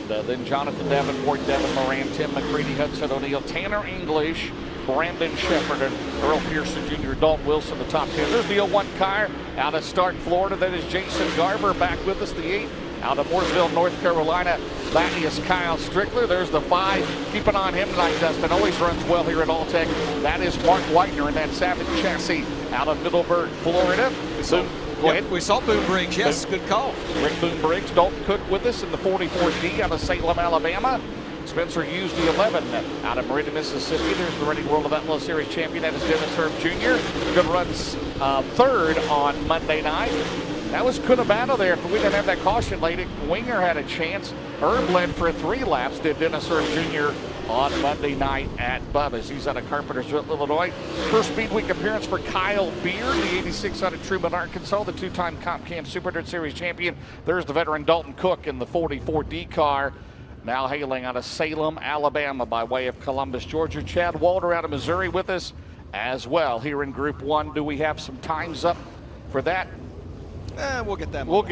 And then Jonathan Davenport, Devin Moran, Tim McCready, Hudson O'Neill, Tanner English, Brandon Shepard, and Earl Pearson Jr., Dalton Wilson, the top 10. There's the 01 car out of Stark, Florida. That is Jason Garber back with us, the 8. Out of Mooresville, North Carolina, that is Kyle Strickler. There's the 5. Keep an eye on him tonight, Dustin. Always runs well here at Alltech. That is Mark Whitener in that Savage chassis out of Middleburg, Florida. Go ahead. We saw Boone Briggs. Yes, good call. Rick Boone Briggs, Dalton Cook with us in the 44D out of Salem, Alabama. Spencer Hughes, the 11 out of Meridian, Mississippi. There's the Reading World of Outlaw Series champion. That is Dennis Herb Jr. Good runs third on Monday night. That was Cunabano there. If we didn't have that caution late, Winger had a chance. Herb led for 3 laps, did Dennis Herb Jr. on Monday night at Bubba's. He's out of Carpentersville, Illinois. First Speed Week appearance for Kyle Beard, the 86 out of Truman, Arkansas, the 2-time Comp Cam Super Dirt Series champion. There's the veteran Dalton Cook in the 44D car. Now hailing out of Salem, Alabama by way of Columbus, Georgia. Chad Walter out of Missouri with us as well here in Group 1. Do we have some times up for that? We'll get that. We'll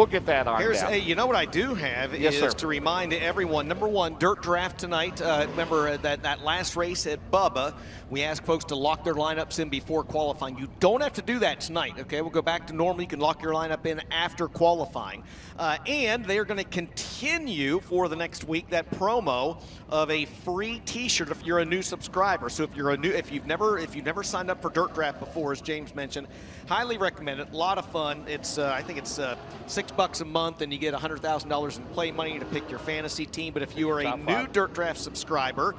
get that on. You know what I do have is to remind everyone. Number 1, Dirt Draft tonight. Remember that last race at Bubba, we asked folks to lock their lineups in before qualifying. You don't have to do that tonight. Okay, we'll go back to normal. You can lock your lineup in after qualifying, and they are going to continue for the next week that promo of a free T-shirt if you're a new subscriber. So if you've never signed up for Dirt Draft before, as James mentioned, highly recommend it. A lot of fun. It's I think it's $6 a month, and you get $100,000 in play money to pick your fantasy team. But if you are a new Dirt Draft subscriber,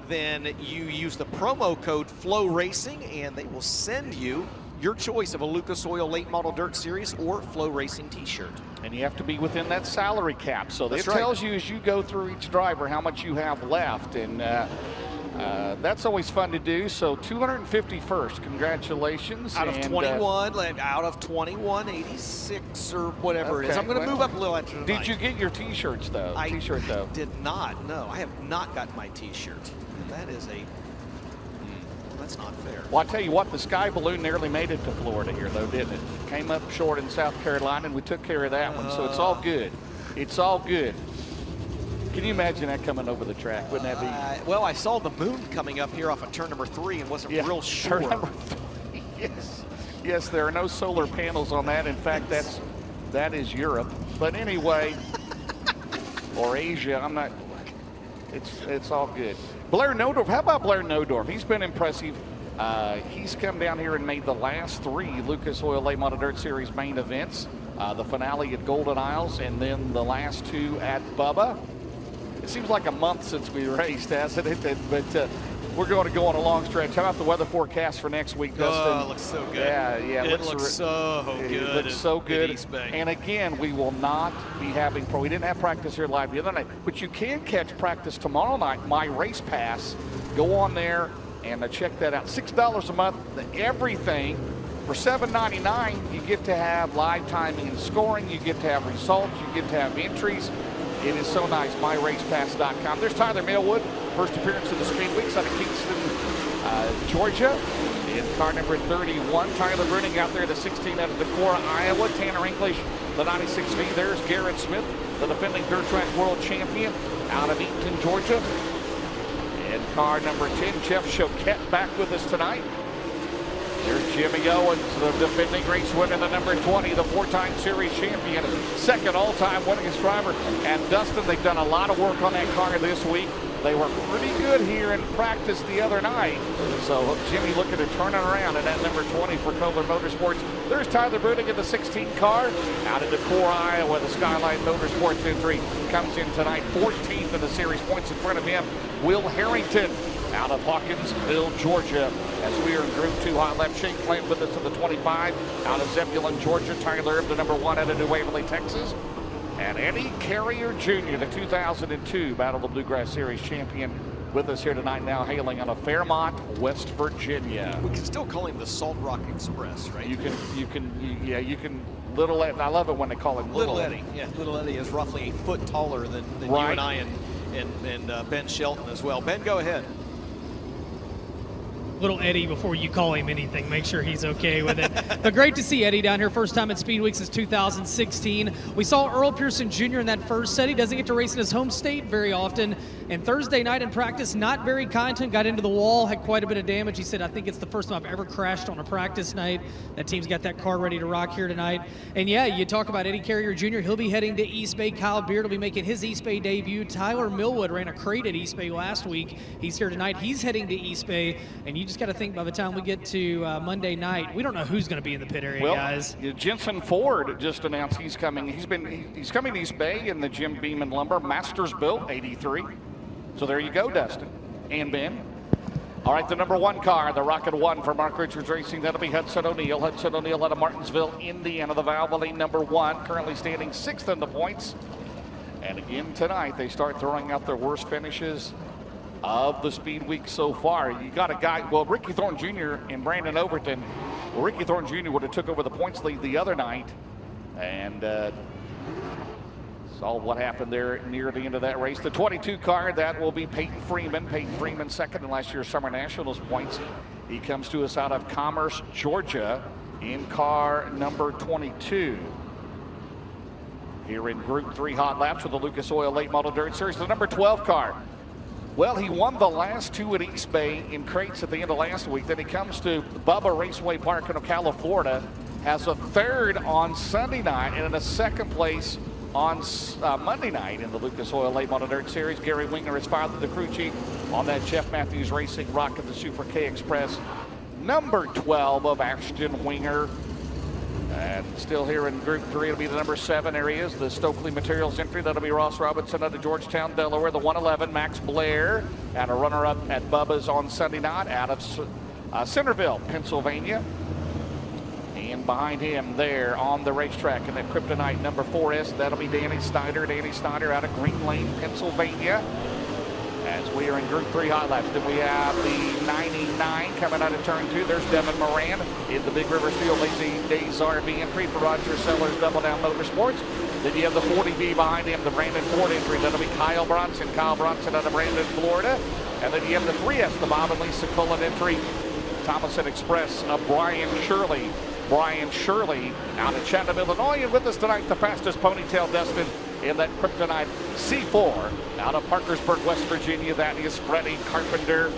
then you use the promo code FloRacing, and they will send you your choice of a Lucas Oil Late Model Dirt Series or FloRacing T-shirt. And you have to be within that salary cap. So it tells you as you go through each driver how much you have left, and that's always fun to do. So 251st, congratulations. Out of 21, 86 or whatever it is. I'm going to move up a little after tonight. Did you get your T-shirts though? I did not. No, I have not got my T-shirt. That is that's not fair. Well, I tell you what, the Sky Balloon nearly made it to Florida here though, didn't it? Came up short in South Carolina, and we took care of that one. So it's all good. It's all good. Can you imagine that coming over the track? Wouldn't that be? Well, I saw the moon coming up here off of turn number 3 and wasn't real sure. Turn number 3, yes, there are no solar panels on that. In fact, that is Europe. But anyway, or Asia. I'm not. It's all good. Blair Nodorf. How about Blair Nodorf? He's been impressive. He's come down here and made the last 3 Lucas Oil Late Model Dirt Series main events. The finale at Golden Isles, and then the last 2 at Bubba. It seems like a month since we raced, hasn't it? But we're going to go on a long stretch. How about the weather forecast for next week, Dustin? Oh, it looks so good. Yeah. It looks so good. It looks so good. And again, we will not be having we didn't have practice here live the other night, but you can catch practice tomorrow night. My Race Pass. Go on there and check that out. $6 a month, everything. For $7.99, you get to have live timing and scoring. You get to have results. You get to have entries. It is so nice. MyRacePass.com. There's Tyler Millwood, first appearance of the Speed Weeks out of Kingston, Georgia. In car number 31, Tyler Bruning out there, the 16 out of Decorah, Iowa. Tanner English, the 96V. There's Garrett Smith, the defending dirt track world champion out of Eaton, Georgia. In car number 10, Jeff Choquette back with us tonight. There's Jimmy Owens, the defending race winner, the number 20, the 4-time series champion, second all-time winningest driver. And Dustin, they've done a lot of work on that car this week. They were pretty good here in practice the other night. So Jimmy looking to turn it around in that number 20 for Kohler Motorsports. There's Tyler Bruning in the 16 car out of Decorah, Iowa. The Skyline Motorsports entry comes in tonight, 14th in the series, points in front of him. Will Harrington out of Hawkinsville, Georgia. As we are in Group 2, hot lap. Shane Plant with us to the 25 out of Zebulon, Georgia. Tyler Erb, the number 1 out of New Waverly, Texas. And Eddie Carrier Jr., the 2002 Battle of the Bluegrass Series champion, with us here tonight, now hailing out of Fairmont, West Virginia. We can still call him the Salt Rock Express, right? You can. Little Eddie. I love it when they call him Little Eddie. Yeah, Little Eddie is roughly a foot taller than you and I and Ben Shelton as well. Ben, go ahead. little Eddie before you call him anything. Make sure he's okay with it. But great to see Eddie down here. First time at Speed Week since 2016. We saw Earl Pearson Jr. in that first set. He doesn't get to race in his home state very often. And Thursday night in practice, not very content, got into the wall, had quite a bit of damage. He said, I think it's the first time I've ever crashed on a practice night. That team's got that car ready to rock here tonight. And yeah, you talk about Eddie Carrier Jr., he'll be heading to East Bay. Kyle Beard will be making his East Bay debut. Tyler Millwood ran a crate at East Bay last week. He's here tonight. He's heading to East Bay. And you just got to think by the time we get to Monday night, we don't know who's going to be in the pit area, guys. Jensen Ford just announced he's coming. He's coming to East Bay in the Jim Beeman Lumber Masters Built 83. So there you go, Dustin and Ben. All right, the number 1 car, the Rocket 1 for Mark Richards Racing. That'll be Hudson O'Neal. Hudson O'Neal out of Martinsville, Indiana. The Valvoline number 1, currently standing 6th in the points. And again tonight, they start throwing out their worst finishes of the Speed Week so far. You got a guy, well, Ricky Thorne Jr. and Brandon Overton. Well, Ricky Thorne Jr. would have took over the points lead the other night. And saw what happened there near the end of that race. The 22 car, that will be Peyton Freeman. Peyton Freeman second in last year's Summer Nationals points. He comes to us out of Commerce, Georgia in car number 22. Here in Group 3 hot laps with the Lucas Oil Late Model Dirt Series. The number 12 car. Well, he won the last 2 at East Bay in crates at the end of last week. Then he comes to Bubba Raceway Park in Ocala, Florida. Has a 3rd on Sunday night and in a 2nd place on Monday night in the Lucas Oil Late Model Dirt Series. Gary Winger is father, the crew chief on that Jeff Matthews Racing Rocket the Super K Express. Number 12 of Ashton Winger. And still here in Group 3, it'll be the number 7 areas. The Stokely Materials entry, that'll be Ross Robinson out of Georgetown, Delaware. The 111, Max Blair, and a runner-up at Bubba's on Sunday night out of Centerville, Pennsylvania. And behind him there on the racetrack in that Kryptonite number 4S, that'll be Danny Snyder. Danny Snyder out of Green Lane, Pennsylvania. As we are in Group 3 hot laps, then we have the 99 coming out of turn 2. There's Devin Moran in the Big River Steel Lazy Days RV entry for Roger Sellers Double Down Motorsports. Then you have the 40B behind him, the Brandon Ford entry. That'll be Kyle Bronson. Kyle Bronson out of Brandon, Florida. And then you have the 3S, the Bob and Lisa Cullen entry. Thomason Express of Brian Shirley. Brian Shirley out of Chatham, Illinois. And with us tonight, the fastest ponytail, Dustin, in that Kryptonite C4 out of Parkersburg, West Virginia. That is Freddie Carpenter.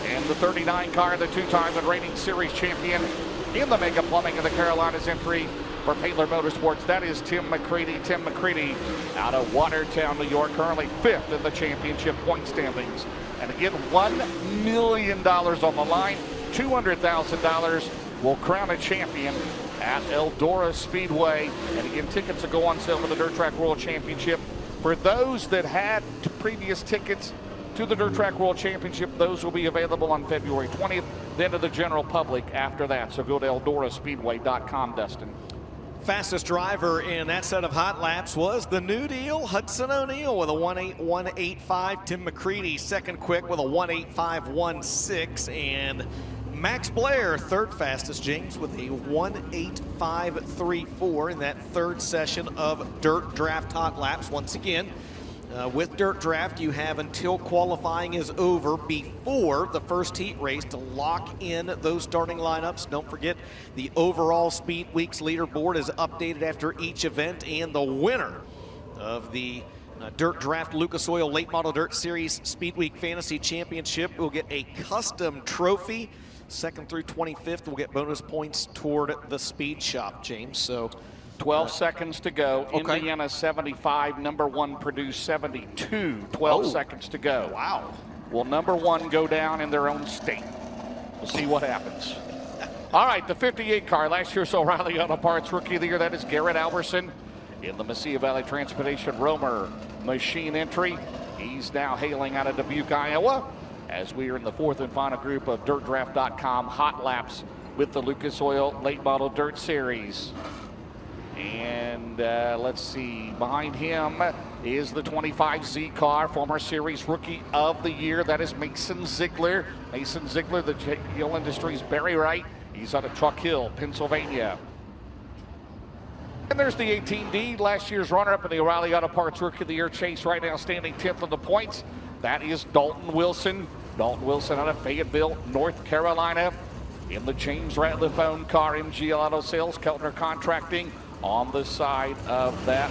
And the 39 car, the 2-time and reigning series champion in the Mega Plumbing of the Carolinas entry for Paylor Motorsports. That is Tim McCready. Tim McCready out of Watertown, New York, currently 5th in the championship point standings. And again, $1 million on the line. $200,000 will crown a champion at Eldora Speedway. And again, tickets will go on sale for the Dirt Track World Championship. For those that had previous tickets to the Dirt Track World Championship, those will be available on February 20th, then to the general public after that. So go to EldoraSpeedway.com, Dustin. Fastest driver in that set of hot laps was the New Deal, Hudson O'Neal with a 1.8185. Tim McCready second quick with a 1.8516. And Max Blair, 3rd fastest, James, with a 1.8534 in that 3rd session of Dirt Draft hot laps. Once again, with Dirt Draft, you have until qualifying is over before the first heat race to lock in those starting lineups. Don't forget, the overall Speed Weeks leaderboard is updated after each event, and the winner of the Dirt Draft Lucas Oil Late Model Dirt Series Speed Week Fantasy Championship will get a custom trophy. 2nd through 25th will get bonus points toward the speed shop, James. So 12 seconds to go. Okay. Indiana 75, number 1 Purdue 72. 12 seconds to go. Wow. Will number 1 go down in their own state? We'll see what happens. All right, the 58 car, last year's O'Reilly Auto Parts Rookie of the Year, that is Garrett Alverson in the Mesilla Valley Transportation Romer machine entry. He's now hailing out of Dubuque, Iowa, as we are in the 4th and final group of DirtDraft.com hot laps with the Lucas Oil Late Model Dirt Series. And let's see, behind him is the 25Z car, former series Rookie of the Year. That is Mason Ziegler. Mason Ziegler, the Hill Industries Barry Wright. He's out of Truck Hill, Pennsylvania. And there's the 18D, last year's runner-up in the O'Reilly Auto Parts Rookie of the Year chase, right now standing 10th on the points. That is Dalton Wilson Dalton Wilson out of Fayetteville, North Carolina. In the James Ratliff owned car, MGL Auto Sales, Keltner Contracting on the side of that.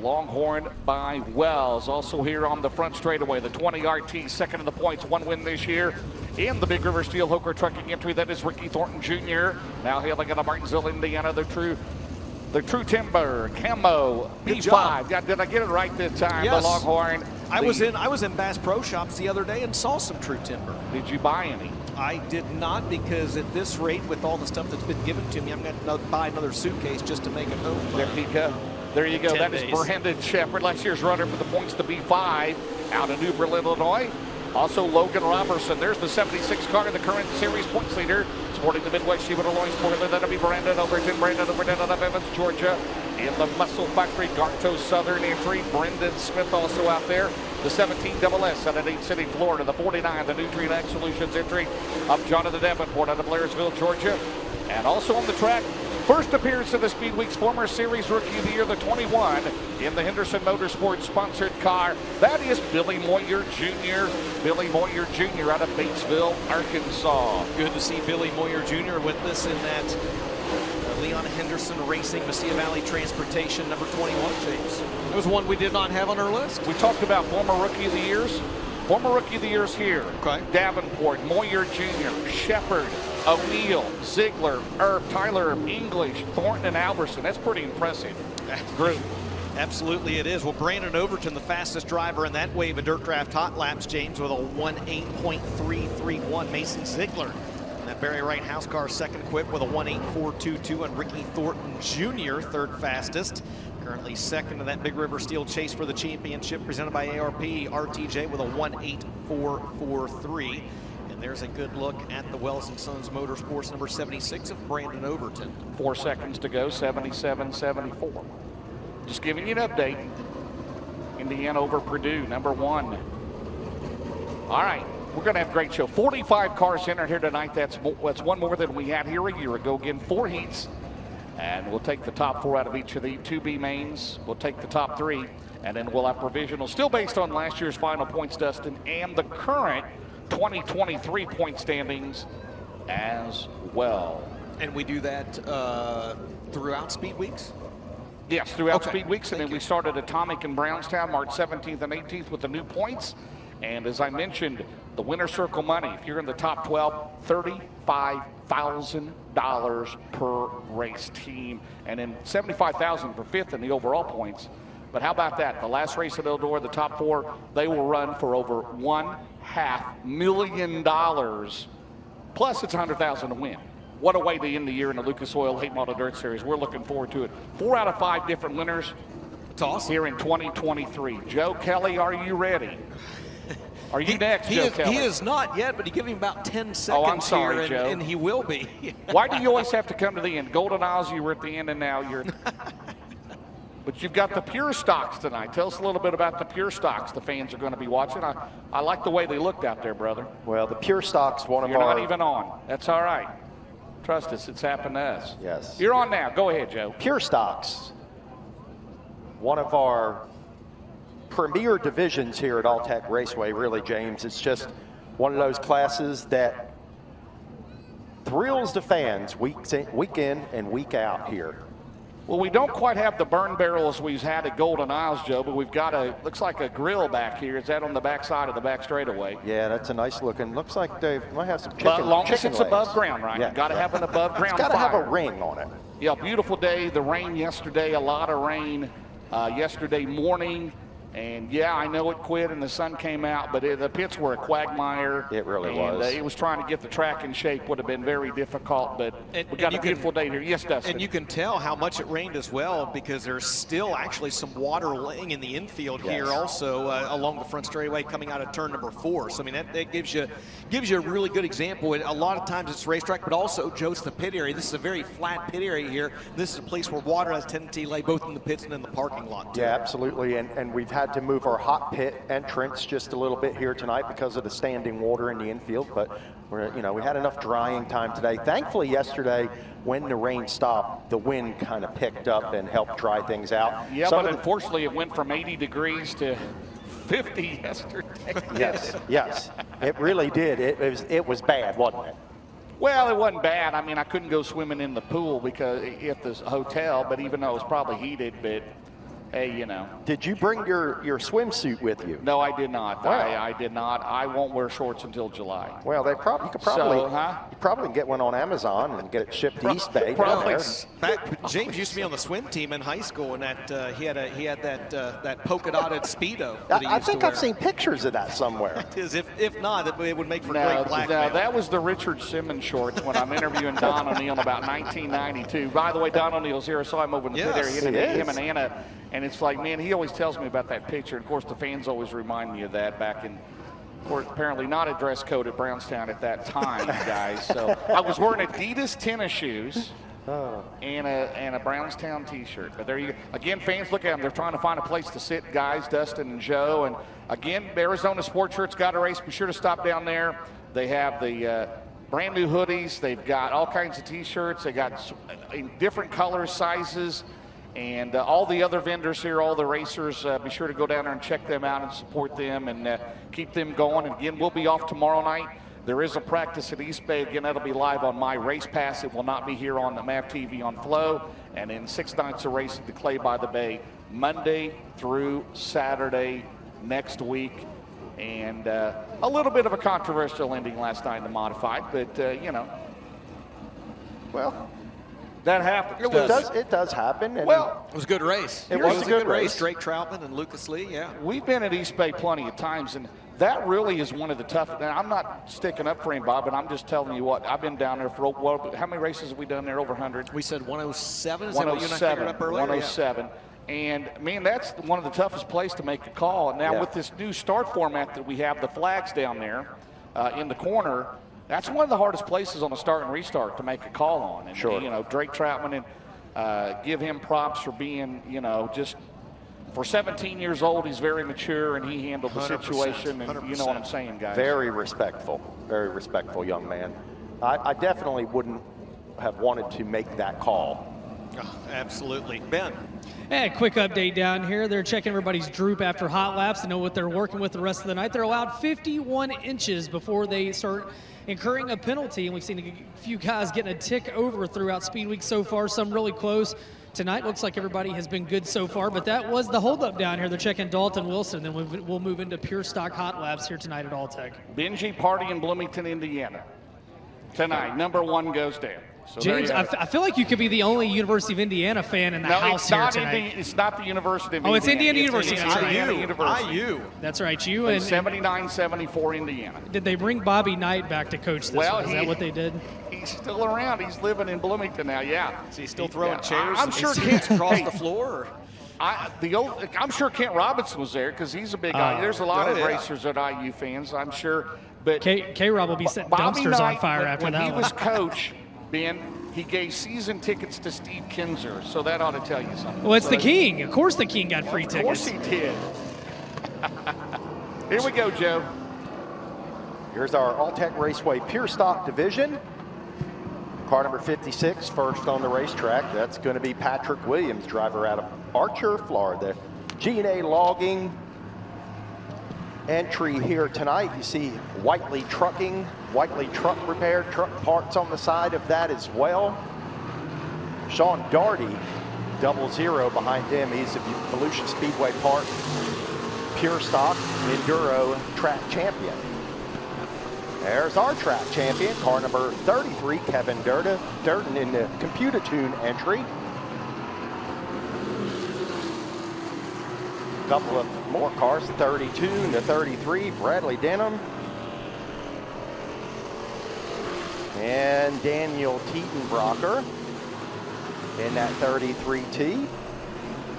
Longhorn by Wells. Also here on the front straightaway, the 20 RT, second in the points, 1 win this year. In the Big River Steel Hooker Trucking entry, that is Ricky Thornton Jr. Now hailing out of Martinsville, Indiana, the True Timber Camo P5. Yeah, did I get it right this time? Yes. The Longhorn. I was in Bass Pro Shops the other day and saw some True Timber. Did you buy any? I did not, because at this rate, with all the stuff that's been given to me, I'm going to buy another suitcase just to make it home. There you go. There you go. That is Brandon Shepard, last year's runner for the points to B5 out of New Berlin, Illinois. Also Logan Robertson. There's the 76 car, the current series points leader. Sporting the Midwest Chevy Illinois spoiler. That'll be Brandon Overton out of Evans, Georgia. In the Muscle Factory Garto Southern entry, Brendan Smith also out there. The 17 SS out of Dade City, Florida. The 49, the Nutrient Ag Solutions entry of Jonathan Davenport out of Blairsville, Georgia. And also on the track, first appearance of the Speed Week's former series rookie of the year, the 21, in the Henderson Motorsports sponsored car. That is Billy Moyer Jr. Billy Moyer Jr. out of Batesville, Arkansas. Good to see Billy Moyer Jr. with us in that Leon Henderson Racing Mesilla Valley Transportation number 21, James. It was one we did not have on our list. We talked about former rookie of the years. Former rookie of the years here. Okay. Davenport, Moyer Jr., Shepard, O'Neill, Ziegler, Erb, Tyler, English, Thornton, and Alberson. That's pretty impressive group. Absolutely it is. Well, Brandon Overton, the fastest driver in that wave of dirt draft hot laps, James, with a 1:8.331. Mason Ziegler, that Barry Wright House car, second quick with a 1:8.422, and Ricky Thornton Jr., third fastest. Currently second in that Big River Steel chase for the championship, presented by ARP. RTJ with a 1:8.443. And there's a good look at the Wells & Sons Motorsports number 76 of Brandon Overton. 4 seconds to go, 77-74. Just giving you an update. Indiana over Purdue, number 1. All right, we're going to have a great show. 45 cars entered here tonight. That's one more than we had here a year ago. Again, 4 heats. And we'll take the top 4 out of each of the 2B mains. We'll take the top 3, and then we'll have provisional, still based on last year's final points, Dustin, and the current 2023 point standings as well. And we do that throughout Speed Weeks? Yes, throughout Speed Weeks, and then we started Atomic in Brownstown, March 17th and 18th with the new points. And as I mentioned, the winner circle money, if you're in the top 12, $35,000 per race team, and then $75,000 for 5th in the overall points. But how about that? The last race at Eldora, the top 4, they will run for over $1.5 million. Plus, it's $100,000 to win. What a way to end the year in the Lucas Oil Late Model Dirt Series. We're looking forward to it. 4 out of 5 different winners. It's awesome. Here in 2023. Joe Kelly, are you ready? Are you next, Joe Kelly? He is not yet, but you give him about 10 seconds I'm sorry, here, Joe. and he will be. Why do you always have to come to the end? Golden Isles, you were at the end, and now you're... But you've got the Pure Stocks tonight. Tell us a little bit about the Pure Stocks the fans are going to be watching. I like the way they looked out there, brother. Well, the Pure Stocks, one of You're our... not even on. That's all right. Trust us, it's happened to us. Yes. You're on now. Go ahead, Joe. Pure Stocks, one of our premier divisions here at Alltech Raceway, really, James. It's just one of those classes that thrills the fans week in and week out here. Well, we don't quite have the burn barrels we've had at Golden Isles, Joe, but we've got looks like a grill back here. Is that on the back side of the back straightaway? Yeah, that's a nice looking. Looks like they might have some chicken. But long as chicken it's legs. above ground, right? Yeah. You've got to have an above ground It's got to have fire. a ring on it. Yeah, beautiful day. The rain yesterday, a lot of rain yesterday morning. And yeah, I know it quit and the sun came out, but the pits were a quagmire. It really was. was. It was trying to get the track in shape, would have been very difficult, but we got a beautiful day here. Yes, Dustin. And you can tell how much it rained as well, because there's still actually some water laying in the infield here also along the front straightaway coming out of turn number 4. So I mean, that gives you a really good example. A lot of times it's racetrack, but also, Joe, it's the pit area. This is a very flat pit area here. This is a place where water has a tendency to lay both in the pits and in the parking lot too. Yeah, absolutely. And we've had to move our hot pit entrance just a little bit here tonight because of the standing water in the infield. But we had enough drying time today. Thankfully, yesterday, when the rain stopped, the wind kind of picked up and helped dry things out. Yeah, but unfortunately, it went from 80 degrees to 50 yesterday. Yes, yes, it really did. It was bad, wasn't it? Well, it wasn't bad. I mean, I couldn't go swimming in the pool because at the hotel, but even though it was probably heated, but hey, you know. Did you bring your swimsuit with you? No, I did not. Wow. I did not. I won't wear shorts until July. Well, you could probably get one on Amazon and get it shipped to East Bay. Probably. James used to be on the swim team in high school, and that he had that polka dotted Speedo. That I think I've seen pictures of that somewhere. If not, it would make for great blackmail. No, that was the Richard Simmons shorts when I'm interviewing Don O'Neill in about 1992. By the way, Don O'Neill's here. I saw him over in the pit area. Him and Anna. And it's like, man, he always tells me about that picture. Of course, the fans always remind me of that back in, of course, apparently not a dress code at Brownstown at that time, guys. So I was wearing Adidas tennis shoes and a Brownstown T-shirt. But there you go. Again, fans, look at them. They're trying to find a place to sit, guys, Dustin and Joe. And again, Arizona Sports Shirts got a race. Be sure to stop down there. They have the brand new hoodies. They've got all kinds of T-shirts. They got in different colors, sizes. And all the other vendors here, all the racers, be sure to go down there and check them out and support them and keep them going. And again, we'll be off tomorrow night. There is a practice at East Bay. Again, that'll be live on My Race Pass. It will not be here on the MAV TV on Flow. And then 6 nights of racing to Clay by the Bay, Monday through Saturday next week. And a little bit of a controversial ending last night in the modified, but, you know. Well, that happens. It does happen. And well, it was a good race. It was a good race. Drake Troutman and Lucas Lee, yeah. We've been at East Bay plenty of times, and that really is one of the toughest. Now, I'm not sticking up for him, Bob, but I'm just telling you what. I've been down there for, well, how many races have we done there? Over 100? We said 107. Is 107. That what you and I figured up earlier? 107. Yeah. And, man, that's one of the toughest places to make a call. Now, with this new start format that we have, the flags down there in the corner, that's one of the hardest places on the start and restart to make a call on. And, you know, Drake Troutman, and give him props for being, you know, just for 17 years old, he's very mature, and he handled the situation. And 100%. You know what I'm saying, guys. Very respectful young man. I definitely wouldn't have wanted to make that call. Oh, absolutely. Ben. And a quick update down here. They're checking everybody's droop after hot laps to know what they're working with the rest of the night. They're allowed 51 inches before they start incurring a penalty, and we've seen a few guys getting a tick over throughout Speed Week so far, some really close. Tonight looks like everybody has been good so far, but that was the holdup down here. They're checking Dalton Wilson, then we'll move into pure stock hot laps here tonight at Alltech. Benji party in Bloomington, Indiana. Tonight, number 1 goes down. So James, I feel like you could be the only University of Indiana fan in the house here tonight. It's not the University of Indiana. Oh, it's Indiana University. It's Indiana University. IU. That's right, you. And 79-74 Indiana. Did they bring Bobby Knight back to coach this one? Is that what they did? He's still around. He's living in Bloomington now, yeah. Is he still throwing chairs? I'm sure Kent across the floor. I'm sure Kent Robinson was there because he's a big guy. There's a lot of racers that IU fans, I'm sure. But K-Rob will be setting dumpsters on fire after that one. When he was coach, Ben, he gave season tickets to Steve Kinzer, so that ought to tell you something. Well, it's the King. Of course the King got free tickets. Of course he did. Here we go, Joe. Here's our Alltech Raceway Pure Stock Division. Car number 56, first on the racetrack. That's going to be Patrick Williams, driver out of Archer, Florida. G&A Logging entry here tonight. You see Whiteley Trucking, Whiteley Truck Repair, truck parts on the side of that as well. Sean Darty, 00 behind him. He's a Volusia Speedway Park Pure Stock Enduro track champion. There's our track champion, car number 33, Kevin Durden in the Computer Tune entry. A couple of more cars, 32 and the 33, Bradley Denham. And Daniel Tietenbrocker in that 33T.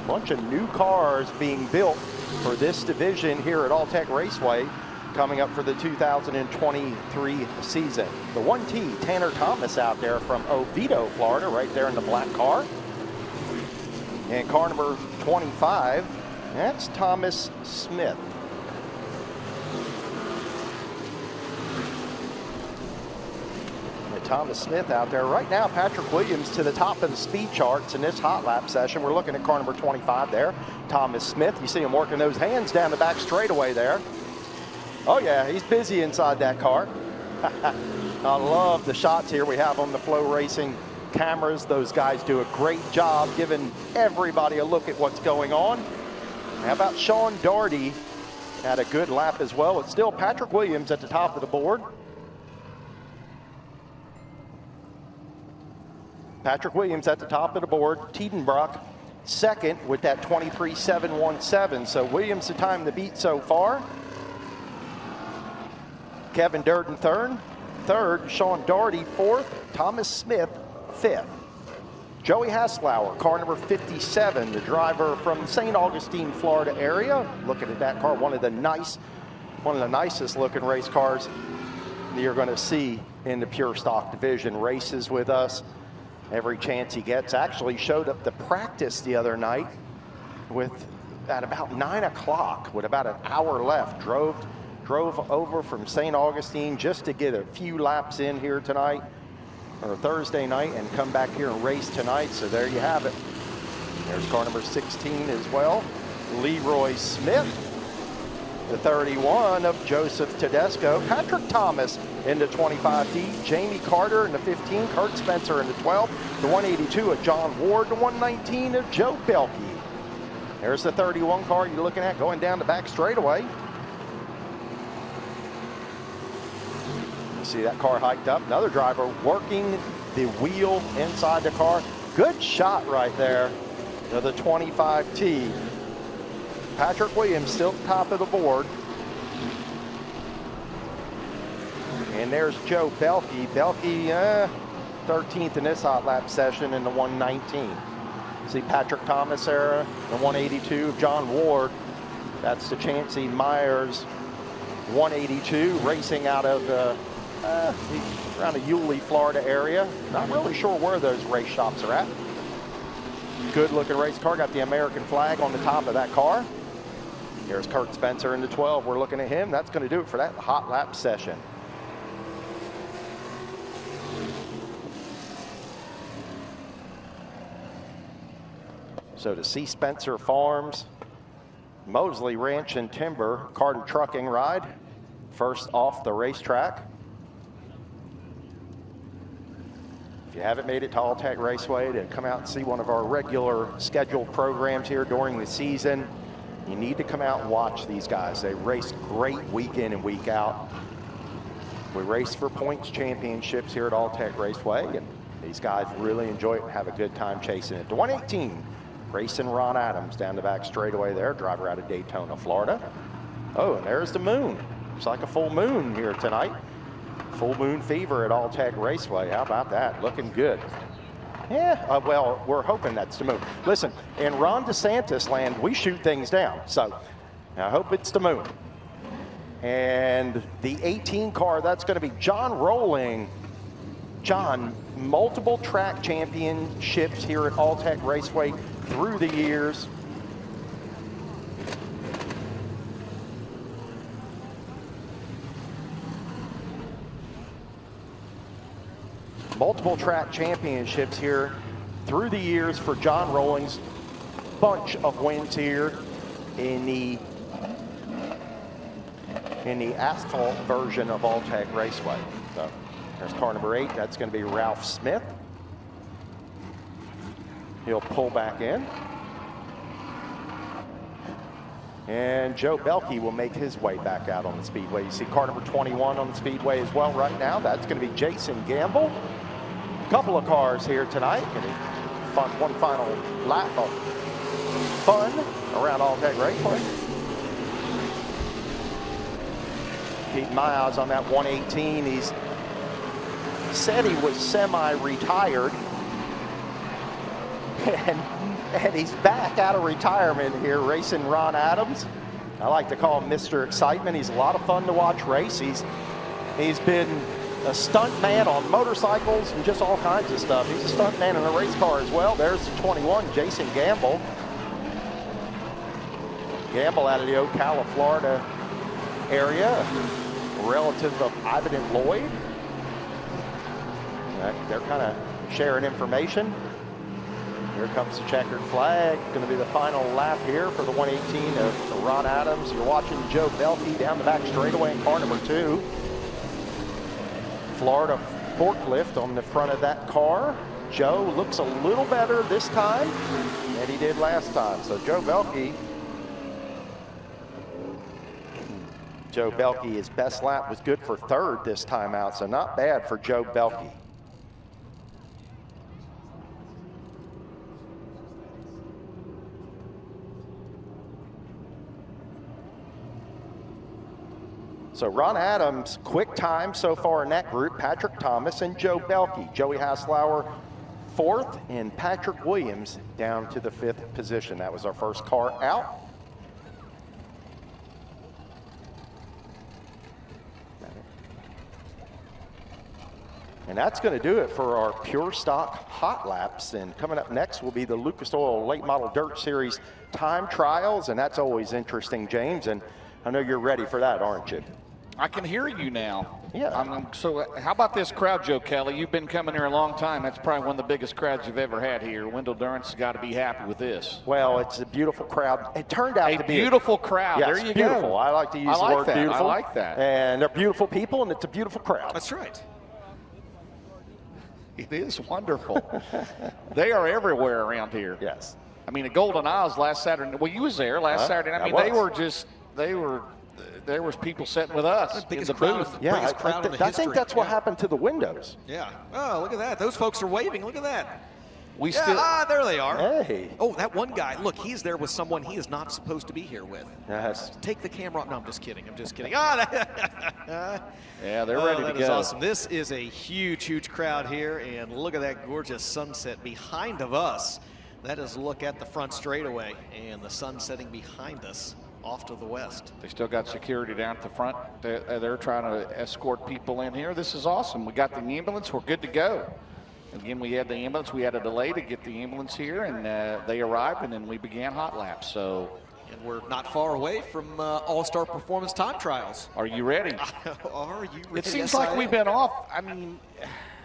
Bunch of new cars being built for this division here at Alltech Raceway coming up for the 2023 season. The 1T, Tanner Thomas out there from Oviedo, Florida, right there in the black car. And car number 25, that's Thomas Smith. Thomas Smith out there. Right now, Patrick Williams to the top of the speed charts in this hot lap session. We're looking at car number 25 there, Thomas Smith. You see him working those hands down the back straightaway there. Oh yeah, he's busy inside that car. I love the shots here we have on the FloRacing cameras. Those guys do a great job giving everybody a look at what's going on. How about Sean Daugherty? Had a good lap as well. It's still Patrick Williams at the top of the board. Patrick Williams at the top of the board. Tiedenbrock second with that 23.717. So Williams the time to beat so far. Kevin Durden third. Sean Daugherty fourth. Thomas Smith fifth. Joey Haslauer, car number 57, the driver from St. Augustine, Florida area. Looking at that car, one of the nicest looking race cars you're going to see in the pure stock division. Races with us every chance he gets. Actually showed up to practice the other night at about 9 o'clock with about an hour left. Drove over from St. Augustine just to get a few laps in here tonight, or Thursday night, and come back here and race tonight. So there you have it. There's car number 16 as well. Leroy Smith, the 31 of Joseph Tedesco. Patrick Thomas in the 25D. Jamie Carter in the 15. Kurt Spencer in the 12. The 182 of John Ward. The 119 of Joe Belkey. There's the 31 car you're looking at going down the back straightaway. See that car hiked up. Another driver working the wheel inside the car. Good shot right there of the 25T. Patrick Williams still at the top of the board. And there's Joe Belkey. Belkey 13th in this hot lap session in the 119. See Patrick Thomas there, the 182 of John Ward. That's the Chancey Myers 182 racing out of around the Yulee, Florida area. Not really sure where those race shops are at. Good looking race car. Got the American flag on the top of that car. Here's Kurt Spencer in the 12. We're looking at him. That's going to do it for that hot lap session. So to see Spencer Farms, Mosley Ranch and Timber, Carter Trucking ride. First off the racetrack. If you haven't made it to Alltech Raceway to come out and see one of our regular scheduled programs here during the season, you need to come out and watch these guys. They race great week in and week out. We race for points championships here at Alltech Raceway, and these guys really enjoy it and have a good time chasing it. The 118, racing Ron Adams down the back straightaway there, driver out of Daytona, Florida. Oh, and there's the moon. It's like a full moon here tonight. Full moon fever at Alltech Raceway. How about that? Looking good. Yeah, well, we're hoping that's the moon. Listen, in Ron DeSantis land, we shoot things down. So I hope it's the moon. And the 18 car, that's going to be John Rowling. John, multiple track championships here at Alltech Raceway through the years. Multiple track championships here through the years for John Rowling's. Bunch of wins here in the asphalt version of Alltech Raceway. So there's car number 8. That's going to be Ralph Smith. He'll pull back in. And Joe Belkey will make his way back out on the speedway. You see car number 21 on the speedway as well right now. That's going to be Jason Gamble. Couple of cars here tonight. One final lap of fun around Alltech Raceway. Keep my eyes on that 118. He's said he was semi-retired, and he's back out of retirement here racing Ron Adams. I like to call him Mr. Excitement. He's a lot of fun to watch race. He's been a stunt man on motorcycles and just all kinds of stuff. He's a stunt man in a race car as well. There's the 21, Jason Gamble. Gamble out of the Ocala, Florida area, relative of Ivan and Lloyd. They're kind of sharing information. Here comes the checkered flag. Going to be the final lap here for the 118 of Ron Adams. You're watching Joe Belkey down the back straightaway in car number 2. Florida forklift on the front of that car. Joe looks a little better this time than he did last time. So Joe Belkey, his best lap was good for 3rd this time out, so not bad for Joe Belkey. So Ron Adams, quick time so far in that group, Patrick Thomas and Joe Belkey. Joey Haslauer 4th and Patrick Williams down to the 5th position. That was our first car out. And that's going to do it for our pure stock hot laps. And coming up next will be the Lucas Oil Late Model Dirt Series time trials. And that's always interesting, James. And I know you're ready for that, aren't you? I can hear you now. Yeah. So how about this crowd, Joe Kelly? You've been coming here a long time. That's probably one of the biggest crowds you've ever had here. Wendell Durant's has got to be happy with this. Well, it's a beautiful crowd. It turned out to be a beautiful crowd. Yes, there you beautiful. go. I like to use the word beautiful. I like that. And they're beautiful people, and it's a beautiful crowd. That's right. It is wonderful. They are everywhere around here. Yes. I mean, at Golden Isles last Saturday. Well, you was there last Saturday. I mean, there was people sitting with us in the booth. Yeah, I think history. that's what happened to the windows. Yeah. Oh, look at that. Those folks are waving. Look at that. There they are. Hey. Oh, that one guy. Look, he's there with someone he is not supposed to be here with. Yes. Take the camera off. No, I'm just kidding. Yeah, they're ready to go. That is awesome. This is a huge, huge crowd here, and look at that gorgeous sunset behind of us. That is a look at the front straightaway, and the sun setting behind us off to the west. They still got security down at the front. They're trying to escort people in here. This is awesome. We got the ambulance. We're good to go. Again, we had the ambulance. We had a delay to get the ambulance here, and they arrived, and then we began hot laps. So, and we're not far away from All-Star Performance Time Trials. Are you ready? Are you ready? It seems like we've been off. I mean,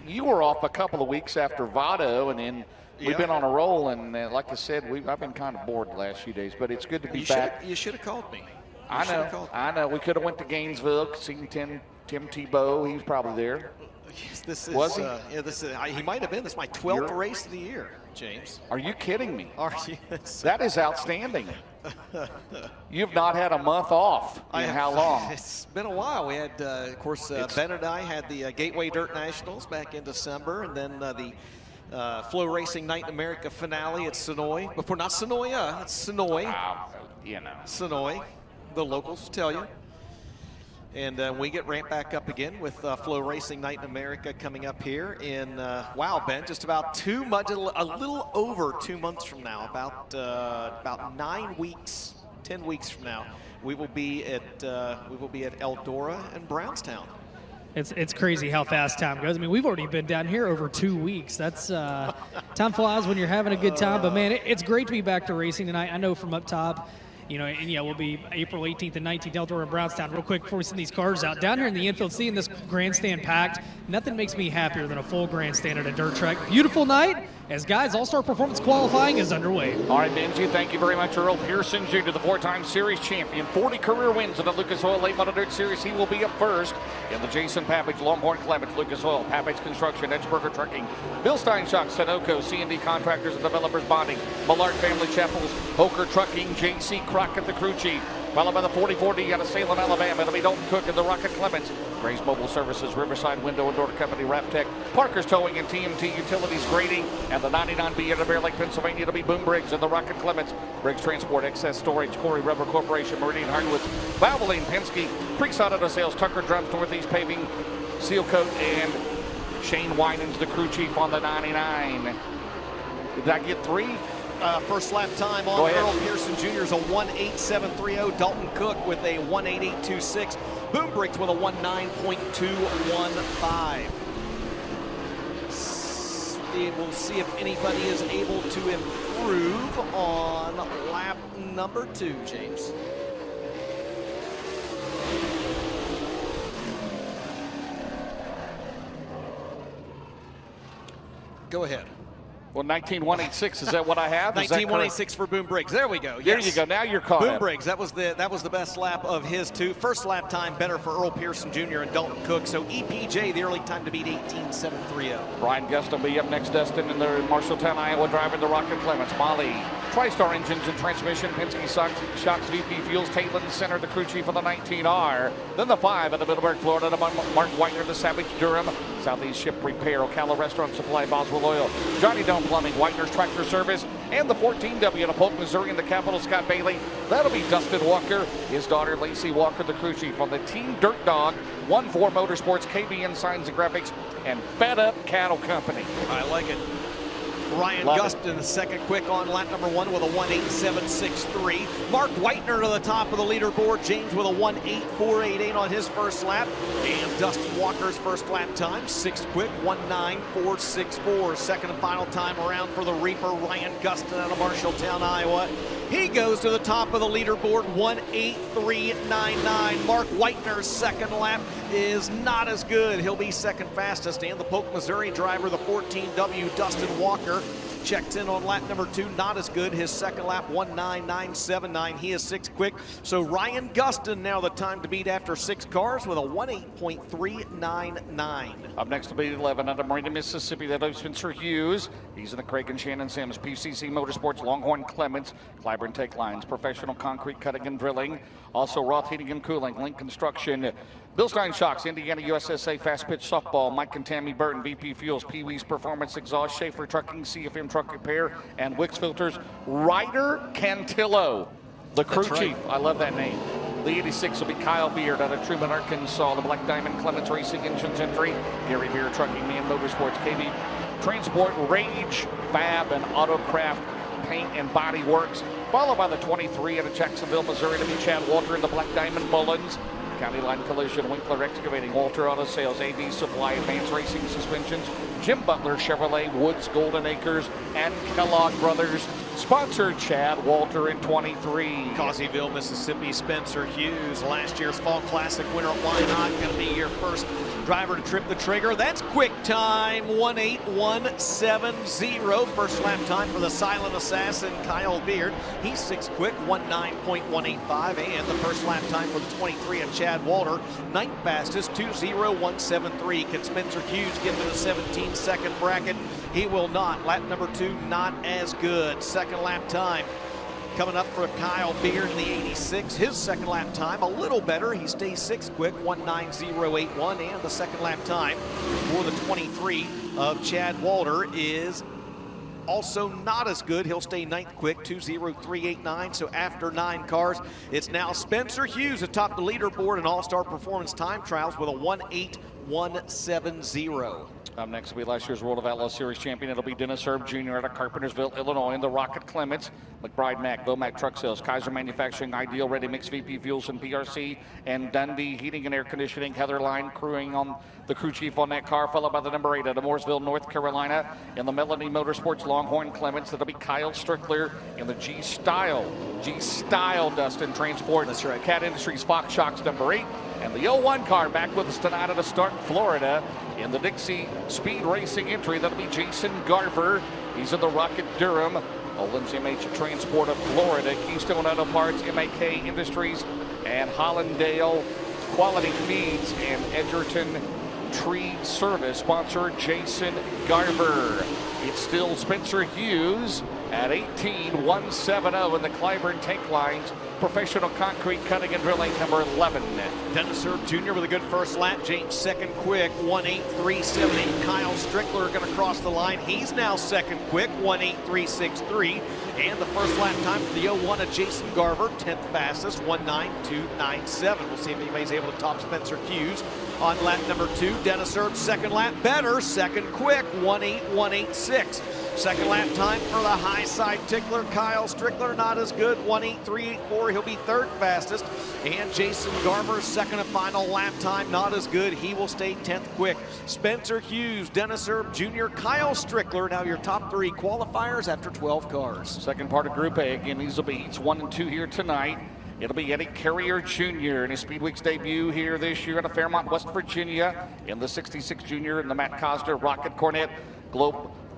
you were off a couple of weeks after Vado, and then we've been on a roll. And like I said, I've been kind of bored the last few days, but it's good to be back. You should have called me. I know. We could have went to Gainesville, seen Tim Tebow. He was probably there. Yes, this is, was he? Yeah, he might have been. This is my 12th race of the year, James. Are you kidding me? Are you? That is outstanding. You've not had a month off in how long? It's been a while. We had, of course, Ben and I had the Gateway Dirt Nationals back in December, and then the FloRacing Night in America finale at Sonoy. Before, not Sonoya, it's Sonoy. Sonoy, the locals tell you. And we get ramped back up again with FloRacing Night in America coming up here in, wow, Ben, just about a little over 2 months from now, about 9 weeks, 10 weeks from now, we will be at Eldora and Brownstown. It's crazy how fast time goes. I mean, we've already been down here over 2 weeks. That's time flies when you're having a good time. But man, it's great to be back to racing tonight. I know from up top. And we'll be April 18th and 19th, Eldora and Brownstown. Real quick before we send these cars out. Down here in the infield, seeing this grandstand packed, nothing makes me happier than a full grandstand at a dirt track. Beautiful night, as guys, All-Star Performance qualifying is underway. All right, Benji, thank you very much. Earl Pearson Jr., the 4-time series champion, 40 career wins in the Lucas Oil Late Model Dirt Series. He will be up first in the Jason Pappage, Longhorn Clements, Lucas Oil, Pappage Construction, Edgeburger Trucking, Bill Steinshock, Sunoco, C&D Contractors and Developers Bonding, Millard Family Chapels, Hoker Trucking, J.C. Crockett, the crew chief, followed by the 44D out of Salem, Alabama. It'll be Dalton Cook and the Rocket Clements. Gray's Mobile Services, Riverside Window and Door Company, Raptech, Parker's Towing and TMT Utilities Grading, and the 99B out of Bear Lake, Pennsylvania. It'll be Boom Briggs and the Rocket Clements. Briggs Transport, Excess Storage, Corey Rubber Corporation, Meridian Hardwoods, Valvoline, Penske, Creekside Auto Sales, Tucker Drums, Northeast Paving, Seal Coat, and Shane Winans, the crew chief on the 99. Did I get 3? First lap time on Earl Pearson Jr. is a 1:87.30. Dalton Cook with a 1:88.26. Boom Briggs with a 1:9.215. We'll see if anybody is able to improve on lap number 2, James. Go ahead. Well, 19186, is that what I have? 19186 for Boom Briggs. There we go. There you go. Now you're caught Boom up. Briggs, that was the best lap of his two. First lap time better for Earl Pearson Jr. and Dalton Cook. So EPJ, the early time to beat 18.730. Ryan Gust will be up next, Dustin, in the Marshalltown, Iowa, driving the Rocket Clements. Molly, TriStar engines and transmission. Penske Shocks VP Fuels. Taylor Center, the crew chief of the 19R. Then the 5 at the Middleburg, Florida. Mark Whitener, the Savage Durham. Southeast Ship Repair. Ocala Restaurant Supply. Boswell Oil. Johnny Dome Plumbing. Whitener's Tractor Service. And the 14W to Polk, Missouri, in the capital, Scott Bailey. That'll be Dustin Walker. His daughter, Lacey Walker, the crew chief on the Team Dirt Dog. 1-4 Motorsports, KBN Signs and Graphics, and Fed Up Cattle Company. I like it. Ryan Gust in the second quick on lap number 1 with a 1:8.763. Mark Whitener to the top of the leaderboard. James with a 1:8.488 on his first lap. And Dustin Walker's first lap time, 6th quick, 1:9.464. Second and final time around for the Reaper, Ryan Gustin out of Marshalltown, Iowa. He goes to the top of the leaderboard, 1:8.399. Mark Whitener's second lap is not as good. He'll be second fastest. And the Polk, Missouri driver, the 14W, Dustin Walker, checks in on lap number 2, not as good. His second lap, 1:9.979. He is 6th quick. So Ryan Gustin now the time to beat after 6 cars with a 1:8.399. Up next to be 11 out of Marina, Mississippi. That'll be Spencer Hughes. He's in the Craig and Shannon Sims, PCC Motorsports, Longhorn Clements, Clyburn Take Lines, Professional Concrete Cutting and Drilling. Also Roth Heating and Cooling, Link Construction, Bill Stein Shocks, Indiana USSA Fast Pitch Softball, Mike and Tammy Burton, VP Fuels, Pee Wee's Performance Exhaust, Schaefer Trucking, CFM Truck Repair, and Wix Filters. Ryder Cantillo, the crew chief. I love that name. The 86 will be Kyle Beard out of Truman, Arkansas. The Black Diamond Clements Racing Engines Entry. Gary Beard Trucking, Man Motorsports, KB Transport, Rage, Fab, and Autocraft Paint and Body Works. Followed by the 23 out of Jacksonville, Missouri to be Chad Walter in the Black Diamond Mullins. County Line Collision, Winkler Excavating, Walter Auto Sales, AV Supply, Advanced Racing Suspensions, Jim Butler Chevrolet, Woods Golden Acres, and Kellogg Brothers. Sponsored Chad Walter in 23. Causeyville, Mississippi, Spencer Hughes, last year's Fall Classic winner. Why not? Going to be your first driver to trip the trigger. That's quick time, 1:8.170. First lap time for the silent assassin, Kyle Beard. He's 6th quick, 1:9.185. And the first lap time for the 23 of Chad Walter, 9th fastest, 2:0173. Can Spencer Hughes get to the 17-second bracket? He will not. Lap number 2, not as good. Second lap time coming up for Kyle Beard in the 86. His second lap time a little better. He stays 6th quick, 1:9.081. And the second lap time for the 23 of Chad Walter is also not as good. He'll stay 9th quick, 2:0389. So after 9 cars, it's now Spencer Hughes atop the leaderboard in All-Star Performance Time Trials with a 1:8.170. Up next will be last year's World of Outlaws Series champion. It'll be Dennis Herb Jr. out of Carpentersville, Illinois, in the Rocket Clements. McBride Mac, Vomac Truck Sales, Kaiser Manufacturing, Ideal Ready Mix, VP Fuels and PRC, and Dundee Heating and Air Conditioning. Heather Line crewing on the crew chief on that car, followed by the number 8 out of Mooresville, North Carolina, in the Melanie Motorsports Longhorn Clements. That'll be Kyle Strickler in the G-Style, Dustin Transport. That's right. Cat Industries Fox Shocks number 8. And the 01 car back with us tonight at a start in Florida in the Dixie Speed Racing Entry. That'll be Jason Garver. He's in the Rocket Durham. Olin's MH Transport of Florida. Keystone Auto Parts, MAK Industries, and Hollandale Quality Feeds and Edgerton Tree Service. Sponsor Jason Garver. It's still Spencer Hughes at 18.170 in the Clyburn Tank Lines. Professional Concrete Cutting and Drilling number 11. Dennis Herb Jr. with a good first lap. James 2nd quick, 1:8.378. Kyle Strickler going to cross the line. He's now 2nd quick, 1:8.363. And the first lap time for the 01 of Jason Garver, 10th fastest, 1:9.297. We'll see if anybody's able to top Spencer Hughes on lap number 2. Dennis Herb's second lap better, 2nd quick, 1:8.186. Second lap time for the high side tickler, Kyle Strickler, not as good, 1:8.384. He'll be 3rd fastest. And Jason Garver's second and final lap time, not as good. He will stay 10th quick. Spencer Hughes, Dennis Herb Jr., Kyle Strickler, now your top 3 qualifiers after 12 cars. Second part of Group A. Again, these will be heats 1 and 2 here tonight. It'll be Eddie Carrier Jr. in his Speedweek's debut here this year out of Fairmont, West Virginia, in the 66 Junior in the Matt Cosner Rocket Cornet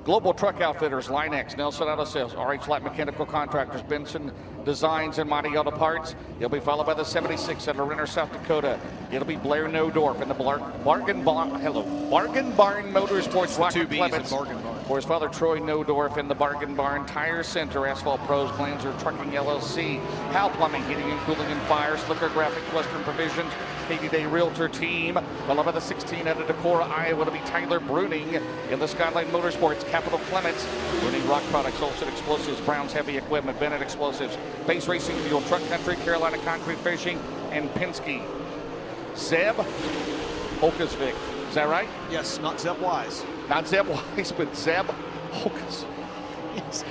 Global Truck Outfitters, Linex, Nelson Auto Sales, RH Light Mechanical Contractors, Benson Designs, and Mighty Auto Parts. He'll be followed by the 76 out of Renner, South Dakota. It'll be Blair Nodorf in the Bargain Barn Motorsports. Two B's in Bargain Barn. For his father, Troy Nodorf in the Bargain Barn Tire Center, Asphalt Pros, Glanzer Trucking LLC, Hal Plumbing, Heating and Cooling and Fire, Slicker Graphic, Western Provisions, Katie Day Realtor Team. Followed by the 16 out of Decorah, Iowa, to be Tyler Bruning in the Skyline Motorsports, Capital Clements, Bruning Rock Products, Olson Explosives, Brown's Heavy Equipment, Bennett Explosives, Base Racing Fuel, Truck Country, Carolina Concrete Fishing, and Penske. Zeb Okasvik. Is that right? Yes, not Zeb Wise. Not Zeb Wise, but Zeb Okasvik. Yes.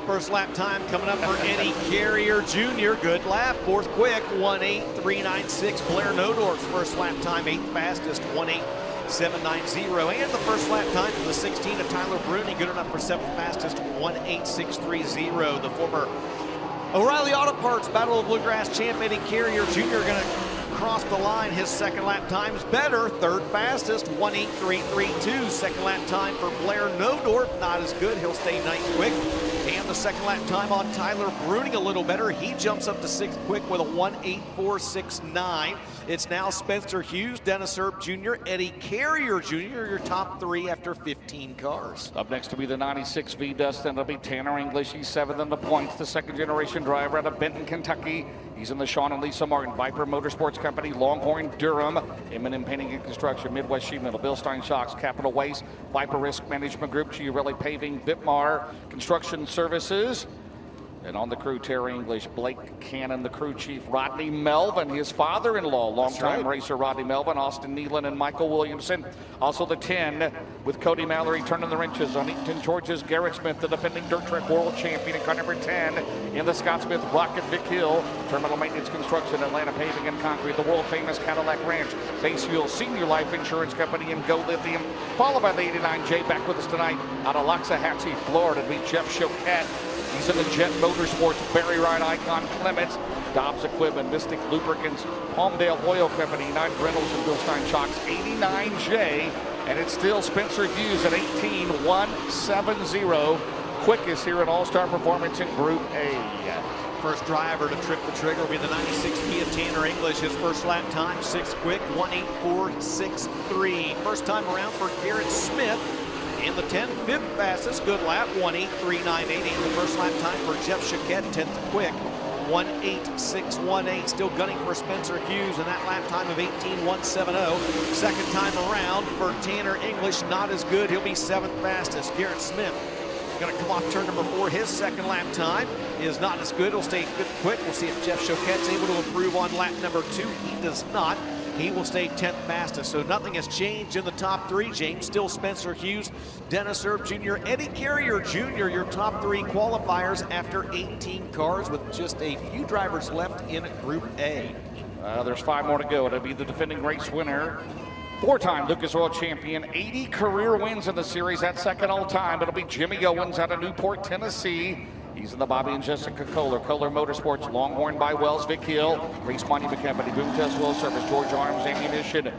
First lap time coming up for Eddie Carrier Jr. Good lap, fourth quick, 1:8.396. Blair Nodorf's first lap time, eighth fastest, 1:8.790. And the first lap time for the 16 of Tyler Bruni, good enough for seventh fastest, 1:8.630. The former O'Reilly Auto Parts Battle of Bluegrass champ Eddie Carrier Jr. going to cross the line. His second lap time's better, third fastest, 1:8.332. Second lap time for Blair Nodorf, not as good. He'll stay ninth quick. And the second lap time on Tyler Bruning a little better. He jumps up to sixth quick with a 1:8.469. It's now Spencer Hughes, Dennis Erb Jr., Eddie Carrier Jr., your top three after 15 cars. Up next to be the 96 V Dustin. It'll be Tanner English. He's seventh in the points. The second generation driver out of Benton, Kentucky. He's in the Sean and Lisa Martin Viper Motorsports Company, Longhorn, Durham, M&M Painting and Construction, Midwest Sheet Metal, Bill Stein Shocks, Capital Waste, Viper Risk Management Group, Chiarelli Paving, Vitmar Construction Services. And on the crew, Terry English, Blake Cannon, the crew chief, Rodney Melvin, his father-in-law, longtime racer Rodney Melvin, Austin Nealon, and Michael Williamson. Also the 10 with Cody Mallory turning the wrenches on Eaton George's Garrett Smith, the defending dirt track world champion in car number 10 in the Scott Smith Rocket Vic Hill, Terminal Maintenance Construction, Atlanta Paving and Concrete, the world famous Cadillac Ranch, Base Fuel Senior Life Insurance Company, and Go Lithium. Followed by the 89J back with us tonight out of Loxahatchee, Florida, to be Jeff Choquette. He's in the Jet Motorsports, Barry Ride Icon Clements, Dobbs Equipment, Mystic Lubricants, Palmdale Oil Company, United Rentals, and Bill Stein Shocks, 89J, and it's still Spencer Hughes at 18.170. Quickest here in All-Star Performance in Group A. First driver to trip the trigger will be the 96 Kia Tanner English. His first lap time, sixth quick, 1:8.463. First time around for Garrett Smith. In the 10, fifth fastest, good lap, 1:8.398. The first lap time for Jeff Choquette, 10th quick, 1:8.618. Still gunning for Spencer Hughes, and that lap time of 18.170. Second time around for Tanner English, not as good. He'll be seventh fastest. Garrett Smith going to come off turn number 4. His second lap time is not as good. He'll stay fifth quick. We'll see if Jeff Choquette's able to improve on lap number 2. He does not. He will stay 10th fastest, so nothing has changed in the top 3, James. Still Spencer Hughes, Dennis Erb Jr., Eddie Carrier Jr., your top 3 qualifiers after 18 cars with just a few drivers left in Group A. There's 5 more to go. It'll be the defending race winner, 4-time Lucas Oil champion, 80 career wins in the series, that's second all time. It'll be Jimmy Owens out of Newport, Tennessee. He's in the Bobby and Jessica Kohler Motorsports, Longhorn by Wells, Vic Hill, Reese Monument Company, Boom Test Wheel Service, George Arms Ammunition,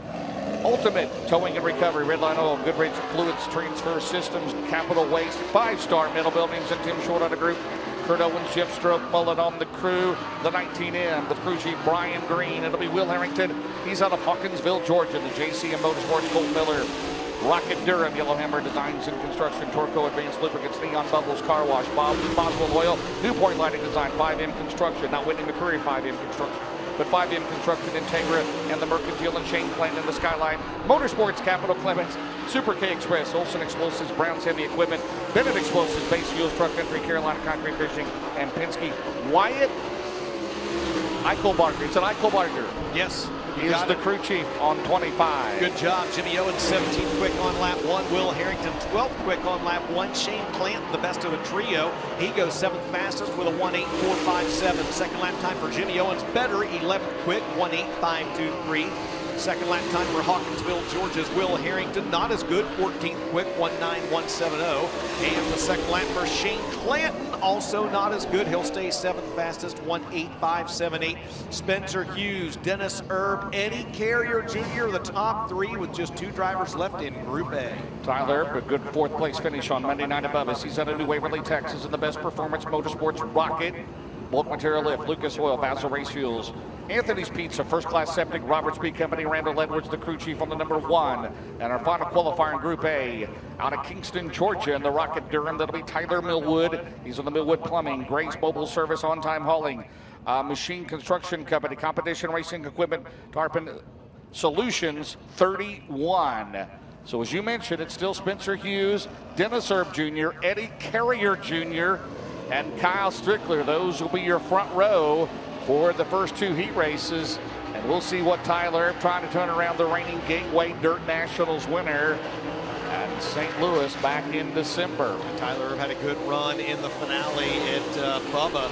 Ultimate Towing and Recovery, Redline Oil, Goodrich Fluids Transfer Systems, Capital Waste, 5-Star Metal Buildings, and Tim Short on the group. Kurt Owens, Jeff Stroke, Mullet on the crew, the 19M, the crew chief Brian Green. It'll be Will Harrington. He's out of Hawkinsville, Georgia, the JCM Motorsports, Colt Miller. Rocket Durham, Yellowhammer Designs and Construction, Torco Advanced Lubricants, Neon Bubbles Car Wash, Boswell Oil, Newport Lighting Design, 5M Construction, not Whitney McCreary 5M Construction, but 5M Construction, Integra, and the Mercantile and Chain Plant in the Skyline, Motorsports, Capital Clements, Super K Express, Olson Explosives, Brown's Heavy Equipment, Bennett Explosives, Base Fuels, Truck Country, Carolina Concrete Fishing, and Penske. Wyatt Eichelbarger. It's an Eichelbarger. Yes. He is the crew chief on 25. Good job, Jimmy Owens, 17th quick on lap 1. Will Harrington, 12th quick on lap 1. Shane Clanton, the best of a trio. He goes 7th fastest with a 1:8.457. Second lap time for Jimmy Owens, better, 11th quick, 1:8.523. Second lap time for Hawkinsville, Georgia's Will Harrington, not as good, 14th quick, 19170. And the second lap for Shane Clanton, also not as good. He'll stay 7th fastest, 18578. Spencer Hughes, Dennis Erb, Eddie Carrier Jr., the top 3 with just 2 drivers left in Group A. Tyler Erb, a good 4th place finish on Monday night above us. He's out of New Waverly, Texas, in the Best Performance Motorsports Rocket. Bulk Material Lift, Lucas Oil, Basil Race Fuels, Anthony's Pizza, First Class Septic, Roberts Beef Company, Randall Edwards, the crew chief on the number 1. And our final qualifier in Group A, out of Kingston, Georgia, in the Rocket Durham, that'll be Tyler Millwood. He's on the Millwood Plumbing, Grace Mobile Service, On Time Hauling, Machine Construction Company, Competition Racing Equipment, Tarpon Solutions, 31. So as you mentioned, it's still Spencer Hughes, Dennis Erb Jr., Eddie Carrier Jr., and Kyle Strickler. Those will be your front row for the first 2 heat races. And we'll see what Tyler Erb trying to turn around the reigning Gateway Dirt Nationals winner at St. Louis back in December. And Tyler Erb had a good run in the finale at Bubba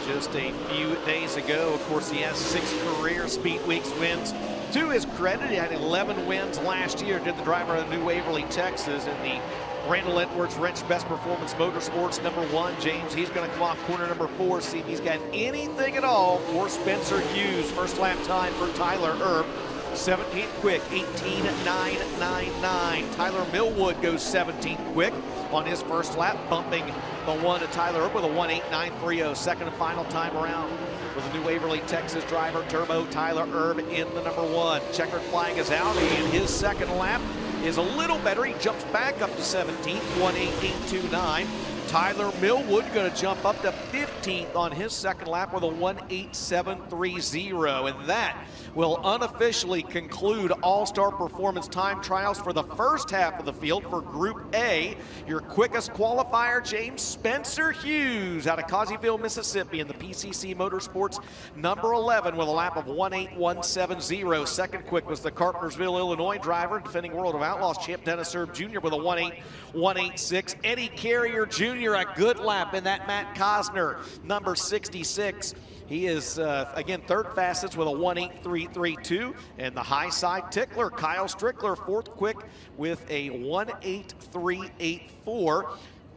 just a few days ago. Of course, he has 6 career Speed Weeks wins. To his credit, he had 11 wins last year. Did the driver of New Waverly, Texas, in the Randall Edwards Wrench Best Performance Motorsports number 1. James, he's going to come off corner number 4, see if he's got anything at all for Spencer Hughes. First lap time for Tyler Erb, 17th quick, 18.999. Tyler Millwood goes 17th quick on his first lap, bumping the 1 to Tyler Erb with a 1.8930. Second and final time around for the New Waverly, Texas driver, Turbo Tyler Erb in the number 1. Checkered flag is out, and his second lap is a little better. He jumps back up to 17th, 1.8829. Tyler Millwood going to jump up to 15th on his second lap with a 1.8730. And that will unofficially conclude All-Star Performance Time Trials for the first half of the field for Group A. Your quickest qualifier, James, Spencer Hughes out of Causeyville, Mississippi in the PCC Motorsports number 11 with a lap of 1.8170. Second quick was the Carpentersville, Illinois driver, defending World of Outlaws champ Dennis Erb Jr. with a 1.8186. Eddie Carrier Jr., a good lap in that Matt Cosner, number 66. He is, again, 3rd fastest with a 1.8332. And the high side tickler, Kyle Strickler, 4th quick with a 1.8384.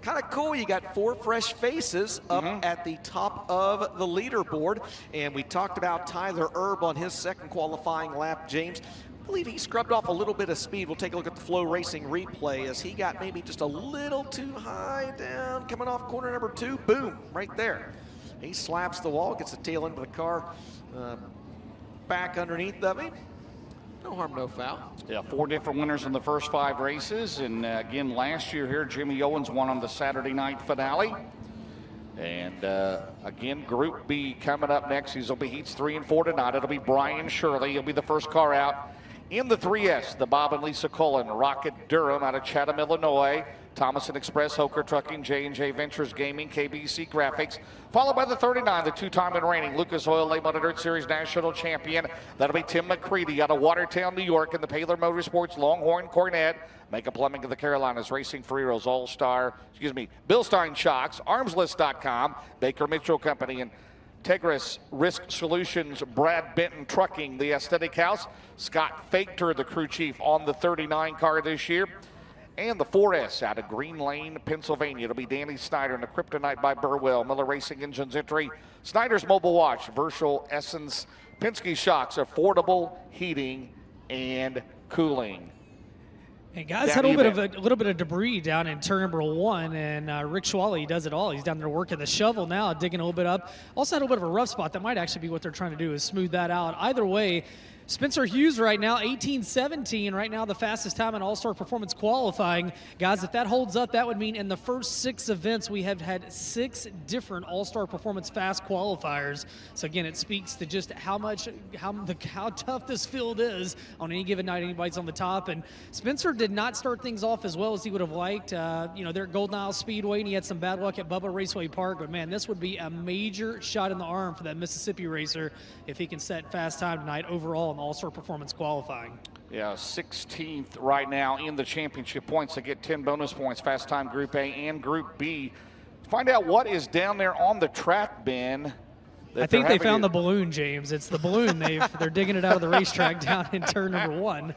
Kind of cool, you got 4 fresh faces up at the top of the leaderboard. And we talked about Tyler Erb on his second qualifying lap, James. I believe he scrubbed off a little bit of speed. We'll take a look at the FloRacing replay as he got maybe just a little too high down, coming off corner number 2. Boom, right there. He slaps the wall, gets the tail end of the car back underneath of him. No harm, no foul. Yeah, 4 different winners in the first 5 races. And again, last year here, Jimmy Owens won on the Saturday night finale. And again, Group B coming up next. These will be heats 3 and 4 tonight. It'll be Brian Shirley. He'll be the first car out. In the 3S, the Bob and Lisa Cullen, Rocket Durham out of Chatham, Illinois. Thomason Express, Hoker Trucking, J&J Ventures Gaming, KBC Graphics. Followed by the 39, the 2-time and reigning Lucas Oil Late Model Dirt Series National Champion. That'll be Tim McCready out of Watertown, New York, in the Paler Motorsports Longhorn Cornet. Mega Plumbing of the Carolinas, Racing for Heroes, Bill Stein Shocks, Armslist.com, Baker Mitchell Company, and Tegris Risk Solutions, Brad Benton Trucking, the Aesthetic House. Scott Faker, the crew chief on the 39 car this year. And the 4S out of Green Lane, Pennsylvania. It'll be Danny Snyder and the Kryptonite by Burwell. Miller Racing Engines entry. Snyder's Mobile Watch, Virtual Essence, Penske Shocks, affordable heating and cooling. And guys had a little bit of debris down in turn number 1, and Rick Schwally does it all. He's down there working the shovel now, digging a little bit up. Also had a little bit of a rough spot. That might actually be what they're trying to do, is smooth that out. Either way, Spencer Hughes right now, 18:17, right now the fastest time in All-Star Performance qualifying. Guys, if that holds up, that would mean in the first 6 events, we have had 6 different All-Star Performance fast qualifiers. So again, it speaks to just how tough this field is on any given night. Anybody's on the top, and Spencer did not start things off as well as he would have liked. You know, they're at Golden Isle Speedway, and he had some bad luck at Bubba Raceway Park, but man, this would be a major shot in the arm for that Mississippi racer if he can set fast time tonight overall in All-Star Performance qualifying. Yeah, 16th right now in the championship points. They get 10 bonus points, fast time Group A and Group B. Find out what is down there on the track, Ben. I think they found the balloon, James. It's the balloon. They're digging it out of the racetrack down in turn number 1.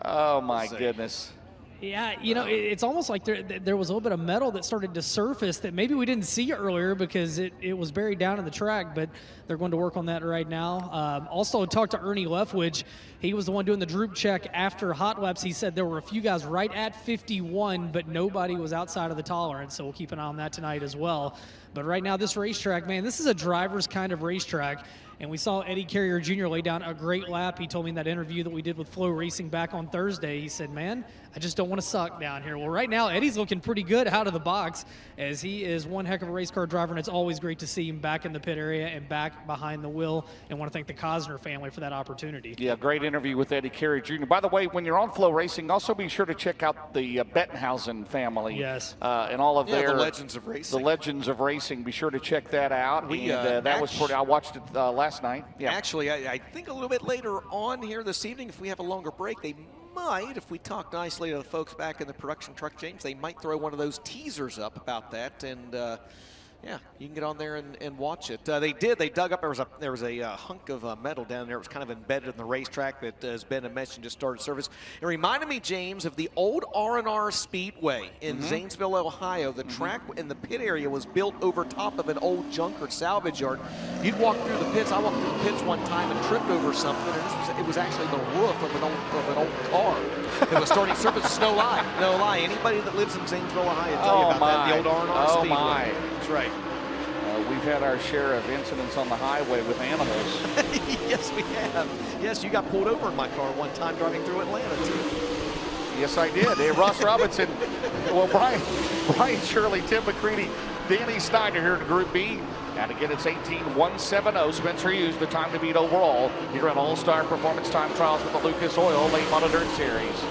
Oh, my goodness. Yeah, it's almost like there was a little bit of metal that started to surface that maybe we didn't see earlier because it was buried down in the track, but they're going to work on that right now. Also talked to Ernie Leftwich. He was the one doing the droop check after hot laps. He said there were a few guys right at 51, but nobody was outside of the tolerance, so we'll keep an eye on that tonight as well. But right now, this racetrack, man, this is a driver's kind of racetrack. And we saw Eddie Carrier Jr. lay down a great lap. He told me in that interview that we did with FloRacing back on Thursday, he said, man, I just don't want to suck down here. Well, right now, Eddie's looking pretty good out of the box as he is one heck of a race car driver, and it's always great to see him back in the pit area and back behind the wheel. And want to thank the Cosner family for that opportunity. Yeah, great interview with Eddie Carrier Jr. By the way, when you're on FloRacing, also be sure to check out the Bettenhausen family. Yes. And all of their the Legends of Racing. The Legends of Racing. Be sure to check that out. That was pretty. I watched it last night. Yeah. Actually, I think a little bit later on here this evening, if we have a longer break, they might, if we talk nicely to the folks back in the production truck, James, they might throw one of those teasers up about that. And yeah, you can get on there and watch it. They dug up, there was a hunk of metal down there. It was kind of embedded in the racetrack that, as Ben had mentioned, just started service. It reminded me, James, of the old R&R Speedway in Zanesville, Ohio. The track in the pit area was built over top of an old junk or salvage yard. You'd walk through the pits. I walked through the pits one time and tripped over something, and it was actually the roof of an old car. It was starting service. No lie. Anybody that lives in Zanesville, Ohio, tell you about that. The old R&R Speedway. My. That's right. We've had our share of incidents on the highway with animals. Yes, we have. Yes, you got pulled over in my car one time driving through Atlanta, too. Yes, I did. Hey, Ross Robinson, well, Brian Shirley, Tim McCready, Danny Snyder here in Group B. And again, it's 18-170. Spencer Hughes, the time to beat overall. Here on All-Star Performance Time Trials with the Lucas Oil Late Model Dirt Series.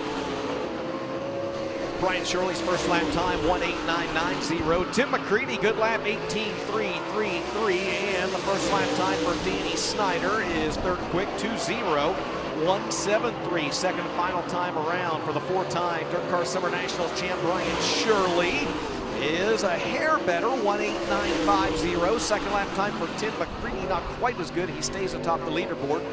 Brian Shirley's first lap time, 1:8.990. Tim McCready, good lap, 18.333. And the first lap time for Danny Snyder is third quick, 2:0.173. Second and final time around for the four-time Dirt Car Summer Nationals champ Brian Shirley is a hair better, 1:8.950. Second lap time for Tim McCready, not quite as good. He stays atop the leaderboard.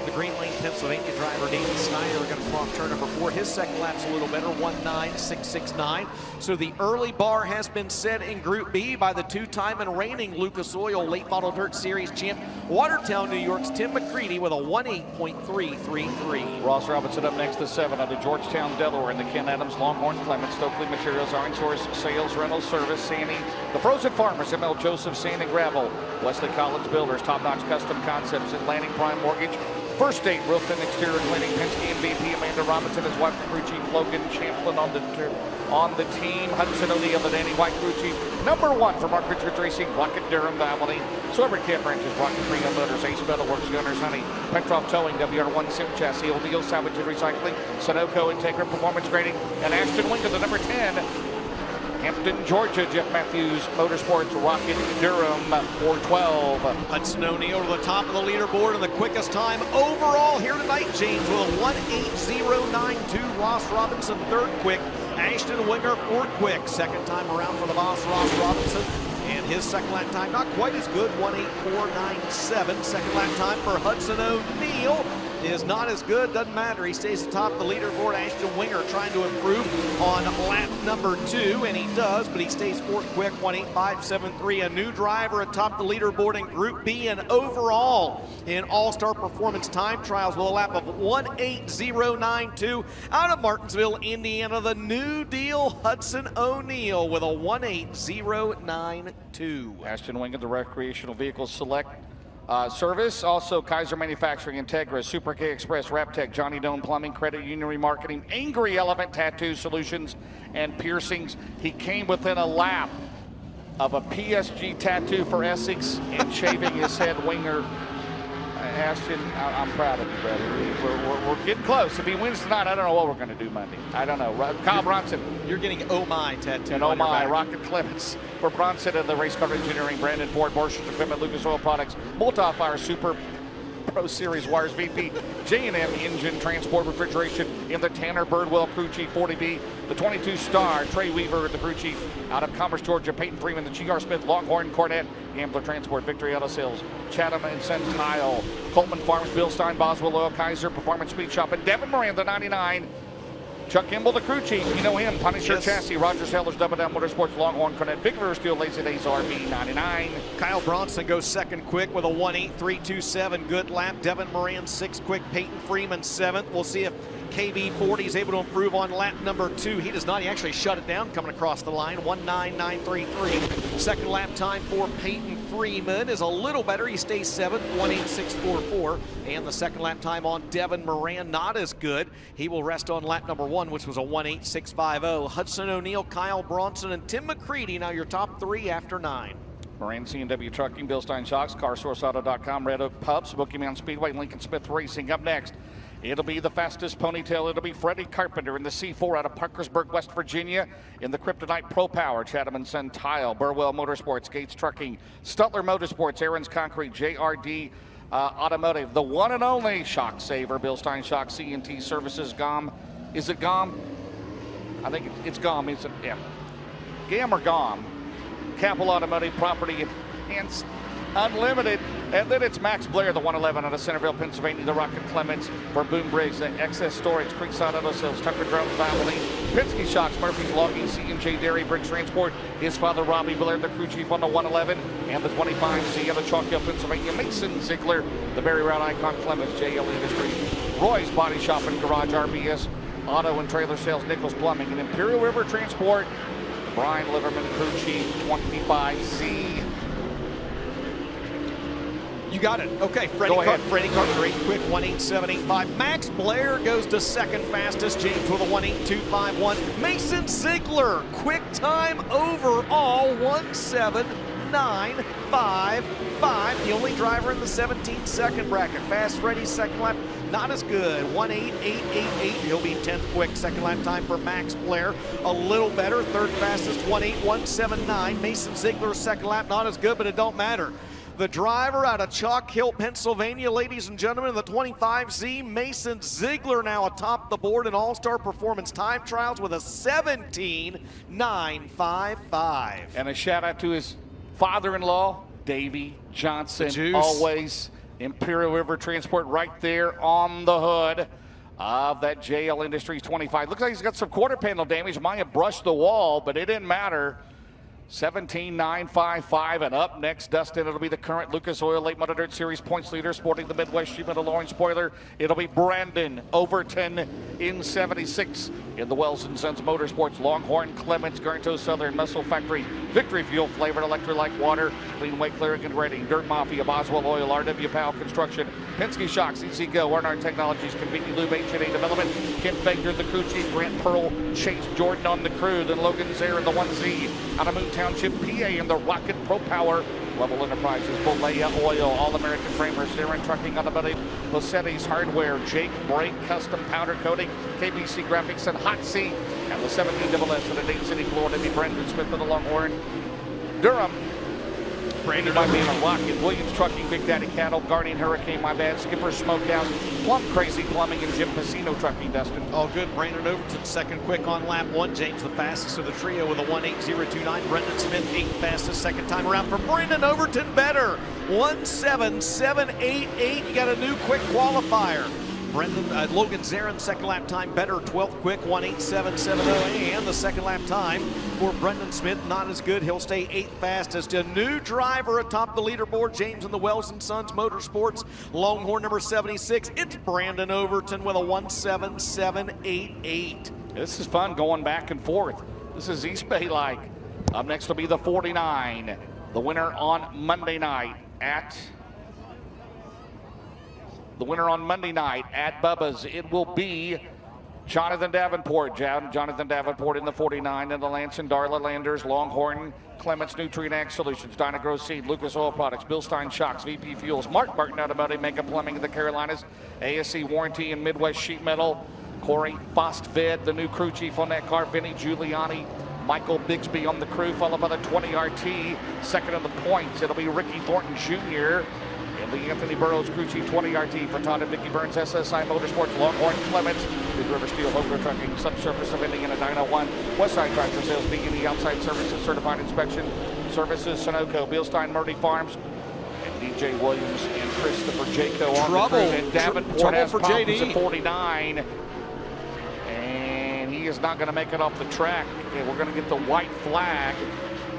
The Green Lane, Pennsylvania driver Danny Snyder are going to come off turn number 4. His second lap's a little better, 1:9.669. So the early bar has been set in Group B by the two-time and reigning Lucas Oil Late Model Dirt Series champ, Watertown, New York's Tim McCready with a 1:8.333. Ross Robinson up next to 7 out of Georgetown, Delaware, in the Ken Adams, Longhorn, Clements, Stokely Materials, Iron Source, Sales, Rentals, Service, Sandy, the Frozen Farmers, ML Joseph, Sand and Gravel, Wesley College Builders, Top Notch Custom Concepts, Atlantic Prime Mortgage, First State Roof and Exterior Cleaning, Penske MVP Amanda Robinson, his wife, the crew chief Logan Champlin on the team, Hudson O'Neill, the Danny White crew chief, number 1 for Mark Richards Racing, Rocket Durham Valley, Sober Camp Ranches, Rocket Premium Motors, Ace Metal Works, Gunners Honey, Petroff Towing, WR1 Sim Chassis, O'Neill Salvage and Recycling, Sunoco Integra Performance Grading, and Ashton Winker, the number 10. Hampton, Georgia, Jeff Matthews, Motorsports, Rocket Durham, 412. Hudson O'Neill to the top of the leaderboard and the quickest time overall here tonight, James, with a 1:8.092. Ross Robinson, third quick. Ashton Winger, fourth quick. Second time around for the boss, Ross Robinson. And his second lap time, not quite as good, 1:8.497. Second lap time for Hudson O'Neill is not as good, doesn't matter. He stays atop the leaderboard. Ashton Winger trying to improve on lap number 2, and he does, but he stays fourth quick, 1:8.573. A new driver atop the leaderboard in Group B and overall in All-Star Performance Time Trials with a lap of 1:8.092 out of Martinsville, Indiana. The New Deal Hudson O'Neill with a 1:8.092. Ashton Winger, the Recreational Vehicle Select Service, also Kaiser Manufacturing, Integra, Super K Express, Raptech, Johnny Doan Plumbing, Credit Union Remarketing, Angry Elephant Tattoo Solutions and Piercings. He came within a lap of a PSG tattoo for Essex and shaving his head. Winger, Ashton, I'm proud of you, brother. We're getting close. If he wins tonight, I don't know what we're going to do Monday. I don't know. Kyle Bronson. You're getting Oh My tattoo. And Oh My, Rocket Clements for Bronson and the Race Car Engineering, Brandon Ford, Marshall's Equipment, Lucas Oil Products, Multi-Fire Super Pro Series Wires VP, J&M Engine Transport Refrigeration in the Tanner Birdwell Crew Chief 40B, The 22 star, Trey Weaver, the crew chief out of Commerce, Georgia. Peyton Freeman, the G.R. Smith, Longhorn, Cornet, Gambler Transport, Victory Auto Sales, Chatham and Centile, Coleman Farms, Bill Stein, Boswell Oil, Kaiser, Performance Speed Shop, and Devin Moran, the 99. Chuck Kimball, the crew chief, you know him. Punisher Yes. Chassis, Roger Sellers, Double Down Motorsports, Longhorn, Cornet, Big River Steel, Lazy Days, RB 99. Kyle Bronson goes second quick with a 1:8.327. Good lap. Devin Moran 6th quick. Peyton Freeman 7th. We'll see if KB40 is able to improve on lap number 2. He does not. He actually shut it down coming across the line. 1:9.933. Second lap time for Peyton Freeman is a little better. He stays 7th, 1:8.644. And the second lap time on Devin Moran, not as good. He will rest on lap number 1, which was a 1:8.650. Hudson O'Neal, Kyle Bronson, and Tim McCready now your top 3 after 9. Moran, C&W Trucking, Bill Stein Shocks, CarSourceAuto.com, Red Oak Pub, Smoky Mountain Speedway, Lincoln Smith Racing. Up next, it'll be the fastest ponytail. It'll be Freddie Carpenter in the C4 out of Parkersburg, West Virginia, in the Kryptonite Pro Power, Chatham and Centile, Burwell Motorsports, Gates Trucking, Stutler Motorsports, Aaron's Concrete, JRD Automotive, the one and only Shock Saver, Bill Stein Shock, C&T Services, GOM. Is it GOM? I think it's GOM. Is it? Yeah. GAM or GOM. Capel Automotive Property Enhanced Unlimited. And then it's Max Blair, the 111 out of Centerville, Pennsylvania, the Rocket Clements for Boom Briggs, the Excess Storage, Creekside Auto Sales, Tucker Drones, Family, Penske Shocks, Murphy's Logging, C&J Dairy, Bridge Transport, his father Robbie Blair, the crew chief on the 111, and the 25C out of Chalk Hill, Pennsylvania, Mason Ziegler, the Barry Route Icon Clements, JL Industries, Roy's Body Shop and Garage, RBS, Auto and Trailer Sales, Nichols Plumbing, and Imperial River Transport, Brian Liverman, crew chief, 25C. You got it. Okay, Freddie Carpenter, 8 quick, 1:8.785. Max Blair goes to second fastest. James with a 1:8.251. Mason Ziegler, quick time overall, 1:7.955. The only driver in the 17-second bracket. Fast Freddie's second lap, not as good. 1:8.888. He'll be 10th quick. Second lap time for Max Blair. A little better. Third fastest, 1:8.179. Mason Ziegler's second lap, not as good, but it don't matter. The driver out of Chalk Hill, Pennsylvania, ladies and gentlemen, in the 25Z, Mason Ziegler now atop the board in All-Star Performance Time Trials with a 17.955. And a shout out to his father-in-law, Davey Johnson, always Imperial River Transport right there on the hood of that JL Industries 25. Looks like he's got some quarter panel damage. Might have brushed the wall, but it didn't matter. 17.955, and up next, Dustin, it'll be the current Lucas Oil Late Model Dirt Series points leader, sporting the Midwest Sheet Metal Orange spoiler. It'll be Brandon Overton in 76 in the Wells & Sons Motorsports, Longhorn, Clements, Garnto Southern, Muscle Factory, Victory Fuel flavored electrolyte water, Cleanway Clearing and Reading, Dirt Mafia, Boswell Oil, RW Powell Construction, Penske Shocks, Easy Go, Arnard Technologies, Convenient Lube, H&A Development, Ken Fager, the crew chief, Grant Pearl, Chase Jordan on the crew, then Logan Zaire, the 1Z, out of Moon Township, PA, in the Rocket Pro Power, Level Enterprises, Bolea Oil, All-American Framers, Darren Trucking, Automotive, Bossetti's Hardware, Jake Brake, Custom Powder Coating, KBC Graphics, and Hot Sea, and the 17SS in the Dade City, Florida, be Brendan Smith of the Longhorn, Durham, Brandon might be in a Rocket, Williams Trucking, Big Daddy Cattle, Guardian Hurricane, my bad, Skipper Smokehouse, Plum Crazy Plumbing, and Jim Piscino Trucking, Dustin. All good. Brandon Overton second quick on lap 1. James the fastest of the trio with a 1:8.029. Brendan Smith 8th fastest second time around for Brandon Overton. Better 1:7.788. You got a new quick qualifier. Logan Zarin second lap time better, 12th quick, 1:8.770, and the second lap time for Brendan Smith not as good. He'll stay 8th fastest. A new driver atop the leaderboard, James in the Wells & Sons Motorsports, Longhorn number 76. It's Brandon Overton with a 1:7.788. This is fun going back and forth. This is East Bay like. Up next will be the 49. The winner on Monday night at Bubba's. It will be Jonathan Davenport. Jonathan Davenport in the 49, and the Lance and Darla Landers, Longhorn, Clements Nutrient Ag Solutions, Dynagrow Seed, Lucas Oil Products, Bill Stein Shocks, VP Fuels, Mark Barton Automotive, Mega Plumbing in the Carolinas, ASC Warranty and Midwest Sheet Metal, Corey Fostved, the new crew chief on that car, Vinny Giuliani, Michael Bixby on the crew, followed by the 20 RT. Second on the points, it'll be Ricky Thornton Jr. in The Anthony Burroughs Crew Chief 20RT for Todd and Mickey Burns, SSI Motorsports, Longhorn Clements, Big River Steel, Hogler Trucking, Subsurface of Indiana, 901, Westside Tractor Sales, B&E Outside Services, Certified Inspection Services, Sunoco, Bilstein, Murray Farms, and DJ Williams and Christopher Jaco on the crew. And Davenport has problems at 49. And he is not going to make it off the track. And we're going to get the white flag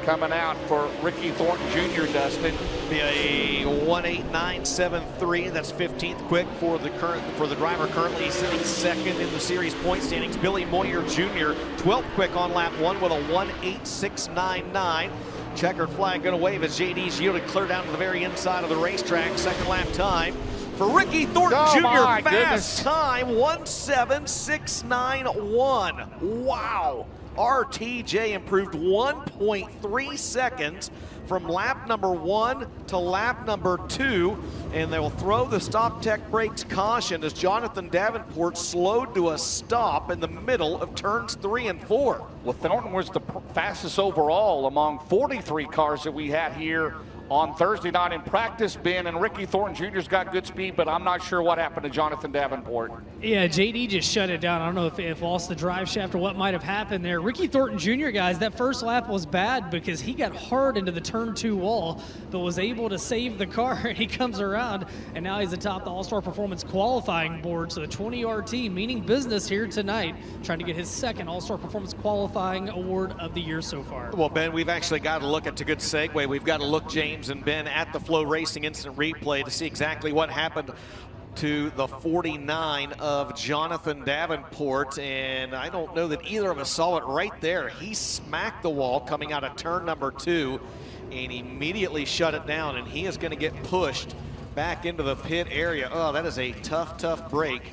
coming out for Ricky Thornton Jr., Dustin. Be a 1:8.973. That's 15th quick for the driver currently sitting second in the series point standings. Billy Moyer Jr. 12th quick on lap 1 with a 1:8.699. Checkered flag going to wave as JD's yielded clear down to the very inside of the racetrack. Second lap time for Ricky Thornton Jr. Fast time 1:7.691. Wow. RTJ improved 1.3 seconds from lap number 1 to lap number 2, and they will throw the stop tech brakes caution as Jonathan Davenport slowed to a stop in the middle of turns 3 and 4. Well, Thornton was the fastest overall among 43 cars that we had here on Thursday night in practice, Ben, and Ricky Thornton Jr.'s got good speed, but I'm not sure what happened to Jonathan Davenport. Yeah, JD just shut it down. I don't know if lost the drive shaft or what might have happened there. Ricky Thornton Jr., guys, that first lap was bad because he got hard into the turn 2 wall, but was able to save the car, and he comes around, and now he's atop the All-Star Performance qualifying board. So the 20RT meaning business here tonight, trying to get his second All-Star Performance qualifying award of the year so far. Well, Ben, we've actually got to look at, a good segue, we've got to look, James and Ben, at the FloRacing instant replay to see exactly what happened to the 49 of Jonathan Davenport, and I don't know that either of us saw it right there. He smacked the wall coming out of turn number 2 and immediately shut it down, and he is going to get pushed back into the pit area. Oh, that is a tough break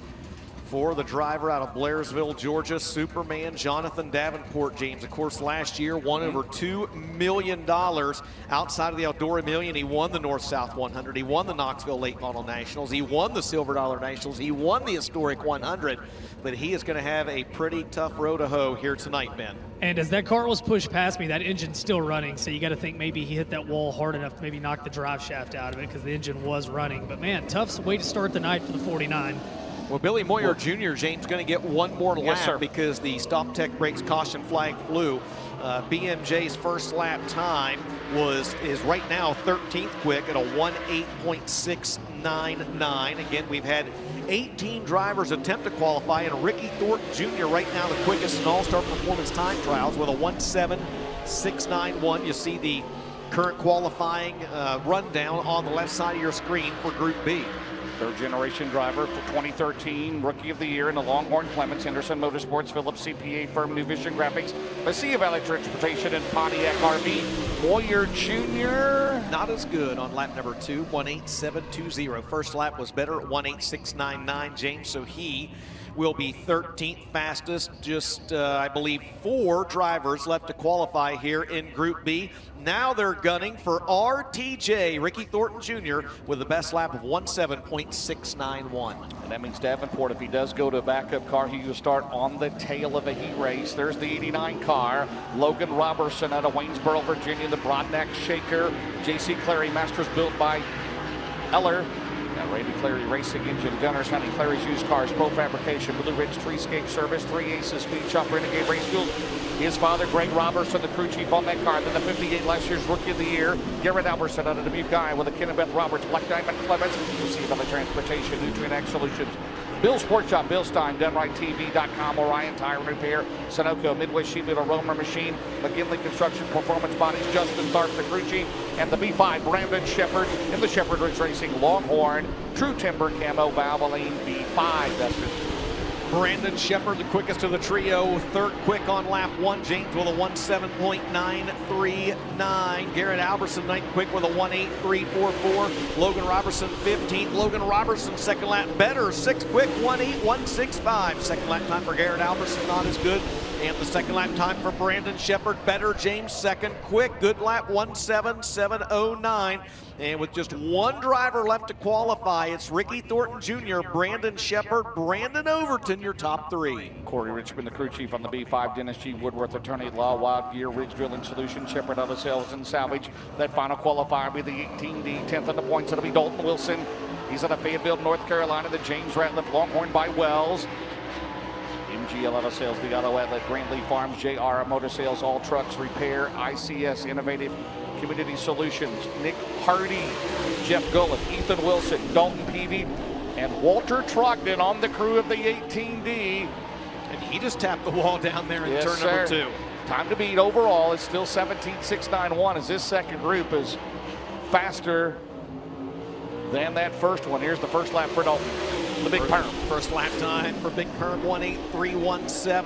for the driver out of Blairsville, Georgia, Superman Jonathan Davenport, James. Of course, last year won over $2 million outside of the Eldora Million. He won the North-South 100. He won the Knoxville Late Model Nationals. He won the Silver Dollar Nationals. He won the Historic 100. But he is going to have a pretty tough row to hoe here tonight, Ben. And as that car was pushed past me, that engine's still running. So you got to think maybe he hit that wall hard enough to maybe knock the drive shaft out of it because the engine was running. But man, tough way to start the night for the 49. Well, Billy Moyer Jr., James, going to get one more lap because the stop tech brakes caution flag flew. BMJ's first lap time is right now 13th quick at a 1:8.699. Again, we've had 18 drivers attempt to qualify, and Ricky Thornton Jr. right now the quickest in All-Star Performance time trials with a 1:7.691. You see the current qualifying rundown on the left side of your screen for Group B. Third-generation driver for 2013, Rookie of the Year in the Longhorn Clements, Henderson Motorsports, Phillips CPA firm, New Vision Graphics, Messia Valley Transportation, and Pontiac RV. Moyer Jr. not as good on lap number 2, 1:8.720. First lap was better at 1:8.699, James, so he will be 13th fastest. Just, I believe, 4 drivers left to qualify here in Group B. Now they're gunning for RTJ, Ricky Thornton Jr., with the best lap of 1:7.691. And that means Davenport, if he does go to a backup car, he will start on the tail of a heat race. There's the 89 car. Logan Robertson out of Waynesboro, Virginia, the Broadneck Shaker. J.C. Clary Masters built by Eller. Randy Clary Racing Engine, Gunners, Honey Clary's Used Cars, Pro Fabrication, Blue Ridge Treescape Service, 3 Aces Speed Shop, Renegade Race Fuel. His father, Greg Robertson, the crew chief on that car. Then the 58 last year's Rookie of the Year, Garrett Albertson out of Dubuque Guy with a Kenneth Roberts, Black Diamond Clements, received on the Transportation, Nutrient X Solutions. Bill Sport Shop, Bill Stein, DunRightTV.com, Orion Tire and Repair, Sunoco, Midwest Sheet Metal, Romer Machine, McKinley Construction, Performance Bodies, Justin Tharp, the crew chief, and the B5, Brandon Shepard in the Shepard Ridge Racing Longhorn, True Timber Camo, Valvoline B5, Dustin. Brandon Shepard, the quickest of the trio, third quick on lap 1. James with a 1:7.939. Garrett Albertson, ninth quick with a 1:8.344. Logan Robertson, 15th. Logan Robertson, second lap better, sixth quick, 1:8.165. Second lap time for Garrett Albertson, not as good. And the second lap time for Brandon Shepard, better. James second, quick, good lap, 1:7:7:09. And with just one driver left to qualify, it's Ricky Thornton Jr., Brandon Shepard, Brandon Overton, your top three. Corey Richmond, the crew chief on the B5, Dennis G. Woodworth, attorney at law, Wild Gear, Ridge Drilling Solutions, Shepard Auto Sales and Salvage. That final qualifier will be the 18D, 10th on the points. It'll be Dalton Wilson. He's out of Fayetteville, North Carolina. The James Ratliff, Longhorn by Wells. MGL Auto Sales, the Auto Outlet, Grandlee Farms, JR Motor Sales, All Trucks Repair, ICS Innovative Community Solutions, Nick Hardy, Jeff Gullett, Ethan Wilson, Dalton Peavy, and Walter Trogdon on the crew of the 18D. And he just tapped the wall down there in turn number 2. Time to beat overall is still 17.691 as this second group is faster than that first one. Here's the first lap for Dalton, the Big Perm. First lap time for Big Perm, 1:8:317.